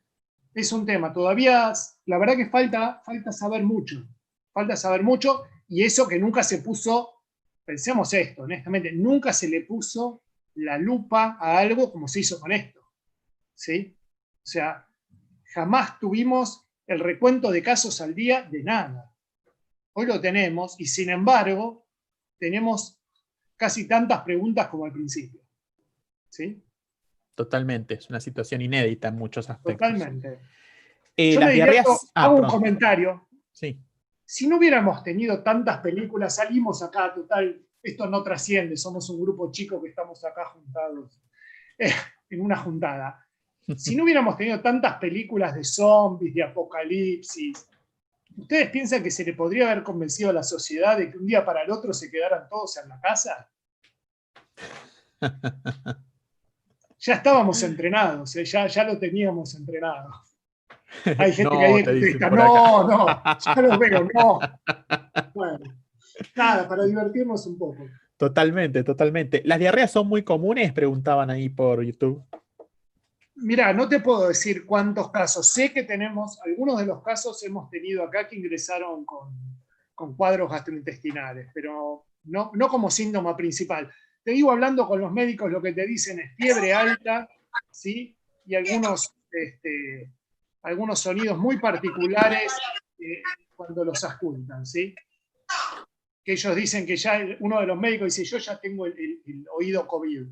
es un tema. Todavía, la verdad que falta saber mucho. Falta saber mucho, y eso que nunca se puso, pensemos esto, honestamente, nunca se le puso la lupa a algo como se hizo con esto. ¿Sí? O sea, jamás tuvimos el recuento de casos al día de nada. Hoy lo tenemos, y sin embargo, tenemos casi tantas preguntas como al principio. ¿Sí? Totalmente, es una situación inédita en muchos aspectos. Totalmente. Yo me Las divierto, diarreas... hago un perdón. comentario. Sí. Si no hubiéramos tenido tantas películas, salimos acá, total, esto no trasciende, somos un grupo chico que estamos acá juntados en una juntada. Si no hubiéramos tenido tantas películas de zombies, de apocalipsis, ¿ustedes piensan que se le podría haber convencido a la sociedad de que un día para el otro se quedaran todos en la casa? Ya estábamos entrenados, ya lo teníamos entrenado. Hay gente que No, ahí te dicen contesta, por acá. no, ya lo veo, no. Bueno, nada, para divertirnos un poco. Totalmente, totalmente. ¿Las diarreas son muy comunes? Preguntaban ahí por YouTube. Mira, no te puedo decir cuántos casos. Sé que tenemos, algunos de los casos hemos tenido acá que ingresaron con cuadros gastrointestinales, pero no como síntoma principal. Te digo, hablando con los médicos, lo que te dicen es fiebre alta, ¿sí? Y algunos sonidos muy particulares cuando los auscultan, ¿sí? Que ellos dicen que ya uno de los médicos dice, yo ya tengo el oído COVID.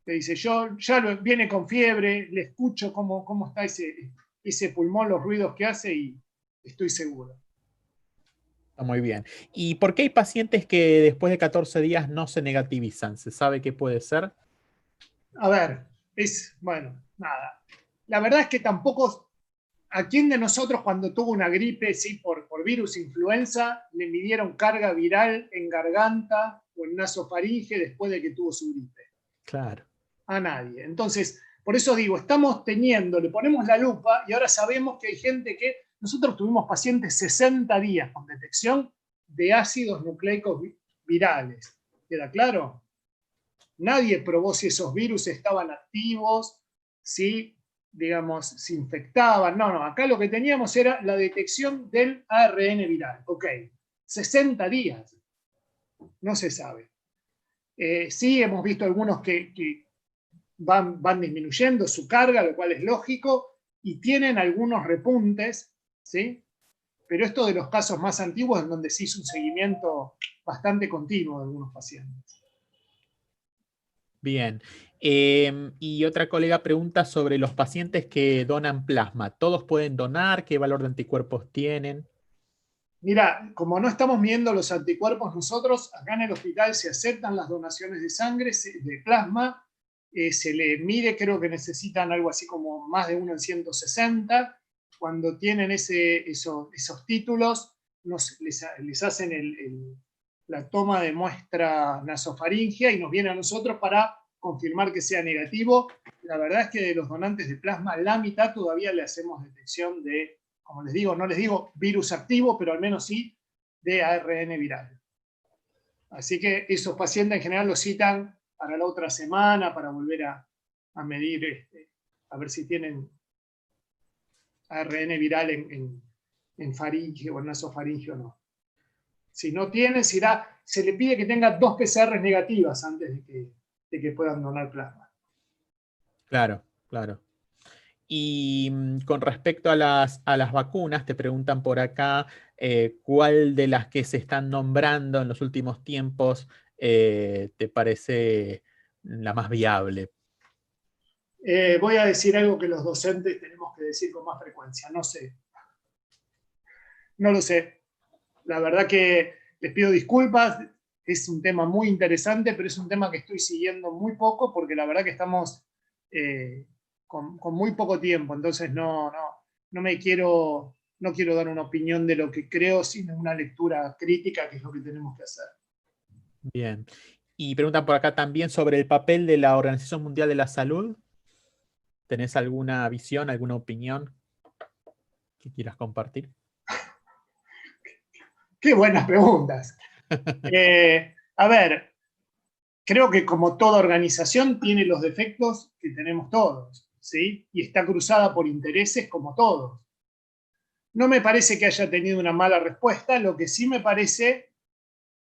Te dice, yo ya viene con fiebre, le escucho cómo está ese pulmón, los ruidos que hace, y estoy seguro. Está muy bien. ¿Y por qué hay pacientes que después de 14 días no se negativizan? ¿Se sabe qué puede ser? A ver, bueno, nada. La verdad es que tampoco, ¿a quién de nosotros cuando tuvo una gripe, sí, por virus influenza, le midieron carga viral en garganta o en nasofaringe después de que tuvo su gripe? Claro. A nadie. Entonces, por eso digo, estamos teniendo, le ponemos la lupa y ahora sabemos que hay gente que, nosotros tuvimos pacientes 60 días con detección de ácidos nucleicos virales. ¿Queda claro? Nadie probó si esos virus estaban activos, si, digamos, se infectaban. No, acá lo que teníamos era la detección del ARN viral. Ok, 60 días, no se sabe. Sí, hemos visto algunos que van disminuyendo su carga, lo cual es lógico, y tienen algunos repuntes, ¿sí? Pero esto de los casos más antiguos, en donde se hizo un seguimiento bastante continuo de algunos pacientes. Bien. Y otra colega pregunta sobre los pacientes que donan plasma. ¿Todos pueden donar? ¿Qué valor de anticuerpos tienen? Mira, como no estamos midiendo los anticuerpos nosotros, acá en el hospital se aceptan las donaciones de sangre, de plasma, se le mide, creo que necesitan algo así como más de 1 en 160. Cuando tienen esos títulos, les hacen la toma de muestra nasofaringea y nos viene a nosotros para confirmar que sea negativo. La verdad es que de los donantes de plasma, la mitad todavía le hacemos detección de, como les digo, no les digo virus activo, pero al menos sí de ARN viral. Así que esos pacientes en general los citan para la otra semana, para volver a medir, a ver si tienen ARN viral en faringe o en nasofaringe o no. Si no tienen, se le pide que tenga 2 PCR negativas antes de que puedan donar plasma. Claro, claro. Y con respecto a las vacunas, te preguntan por acá cuál de las que se están nombrando en los últimos tiempos te parece la más viable. Voy a decir algo que los docentes tenemos que decir con más frecuencia. No sé. No lo sé. La verdad que les pido disculpas. es un tema muy interesante, pero es un tema que estoy siguiendo muy poco porque la verdad que estamos con muy poco tiempo, entonces no quiero dar una opinión de lo que creo, sino una lectura crítica, que es lo que tenemos que hacer. Bien. Y preguntan por acá también sobre el papel de la Organización Mundial de la Salud. ¿Tenés alguna visión, alguna opinión que quieras compartir? Qué buenas preguntas. A ver, creo que como toda organización tiene los defectos que tenemos todos, ¿sí? Y está cruzada por intereses como todos. No me parece que haya tenido una mala respuesta, lo que sí me parece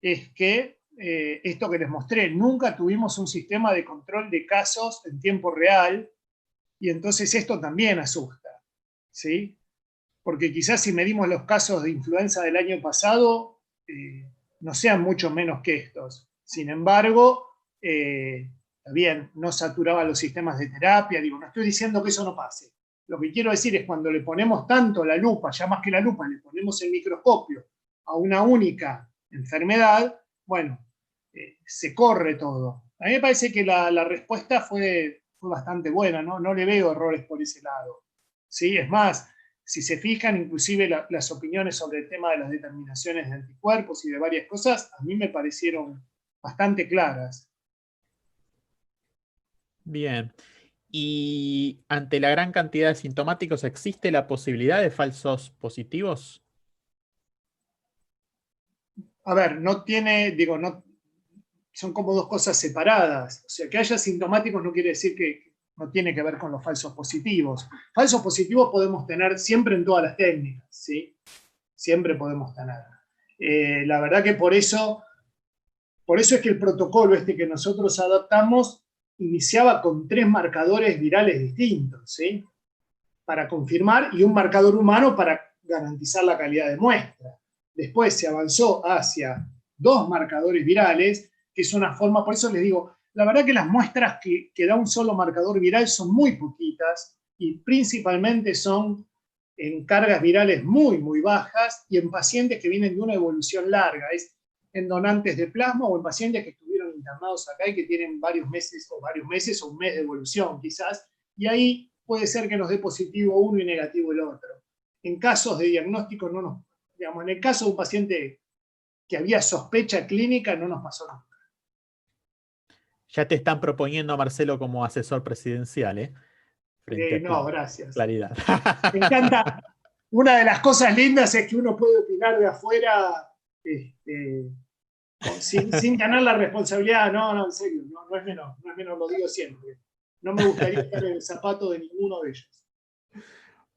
es que esto que les mostré, nunca tuvimos un sistema de control de casos en tiempo real, y entonces esto también asusta, ¿sí? Porque quizás si medimos los casos de influenza del año pasado, no sean mucho menos que estos. Sin embargo, bien, no saturaba los sistemas de terapia, digo, no estoy diciendo que eso no pase. Lo que quiero decir es cuando le ponemos tanto la lupa, ya más que la lupa, le ponemos el microscopio a una única enfermedad, bueno, se corre todo. A mí me parece que la respuesta fue bastante buena, ¿no? No le veo errores por ese lado. ¿Sí? Es más, si se fijan, inclusive las opiniones sobre el tema de las determinaciones de anticuerpos y de varias cosas, a mí me parecieron bastante claras. Bien. Y ante la gran cantidad de sintomáticos, ¿existe la posibilidad de falsos positivos? A ver, no tiene, digo, no, son como dos cosas separadas. O sea, que haya sintomáticos no quiere decir que no tiene que ver con los falsos positivos. Falsos positivos podemos tener siempre en todas las técnicas, ¿sí? Siempre podemos tener. La verdad que por eso es que el protocolo este que nosotros adaptamos iniciaba con 3 marcadores virales distintos, ¿sí? Para confirmar, y un marcador humano para garantizar la calidad de muestra. Después se avanzó hacia 2 marcadores virales, que es una forma, por eso les digo, la verdad que las muestras que da un solo marcador viral son muy poquitas y principalmente son en cargas virales muy bajas y en pacientes que vienen de una evolución larga, es en donantes de plasma o en pacientes que estuvieron internados acá y que tienen varios meses o un mes de evolución quizás, y ahí puede ser que nos dé positivo uno y negativo el otro. En casos de diagnóstico no nos, digamos, en el caso de un paciente que había sospecha clínica no nos pasó nada. Ya te están proponiendo a Marcelo como asesor presidencial, ¿eh? Frente a No, tu gracias. claridad. Me encanta. Una de las cosas lindas es que uno puede opinar de afuera sin tener la responsabilidad. No, en serio, no es menos, lo digo siempre. No me gustaría estar en el zapato de ninguno de ellos.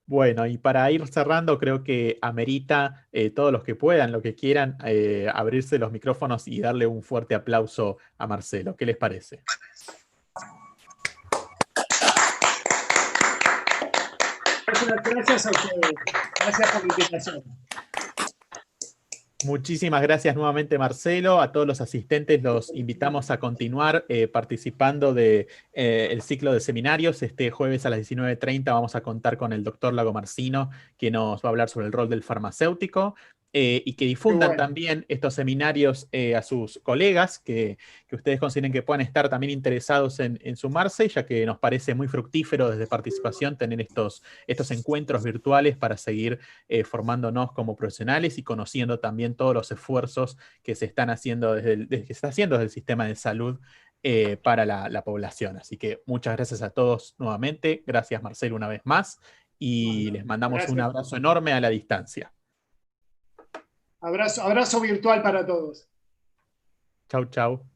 Bueno, y para ir cerrando, creo que amerita todos los que puedan, lo que quieran, abrirse los micrófonos y darle un fuerte aplauso a Marcelo. ¿Qué les parece? Gracias a ustedes. Gracias por la invitación. Muchísimas gracias nuevamente, Marcelo. A todos los asistentes los invitamos a continuar participando del ciclo de seminarios. Este jueves a las 19:30 vamos a contar con el doctor Lago Marcino, que nos va a hablar sobre el rol del farmacéutico. Y que difundan también estos seminarios a sus colegas que ustedes consideren que puedan estar también interesados en sumarse, ya que nos parece muy fructífero desde participación tener estos encuentros virtuales para seguir formándonos como profesionales y conociendo también todos los esfuerzos que se están haciendo que se está haciendo desde el sistema de salud para la población. Así que muchas gracias a todos nuevamente. Gracias, Marcelo, una vez más. Y les mandamos un abrazo enorme a la distancia. Abrazo virtual para todos. Chau, chau.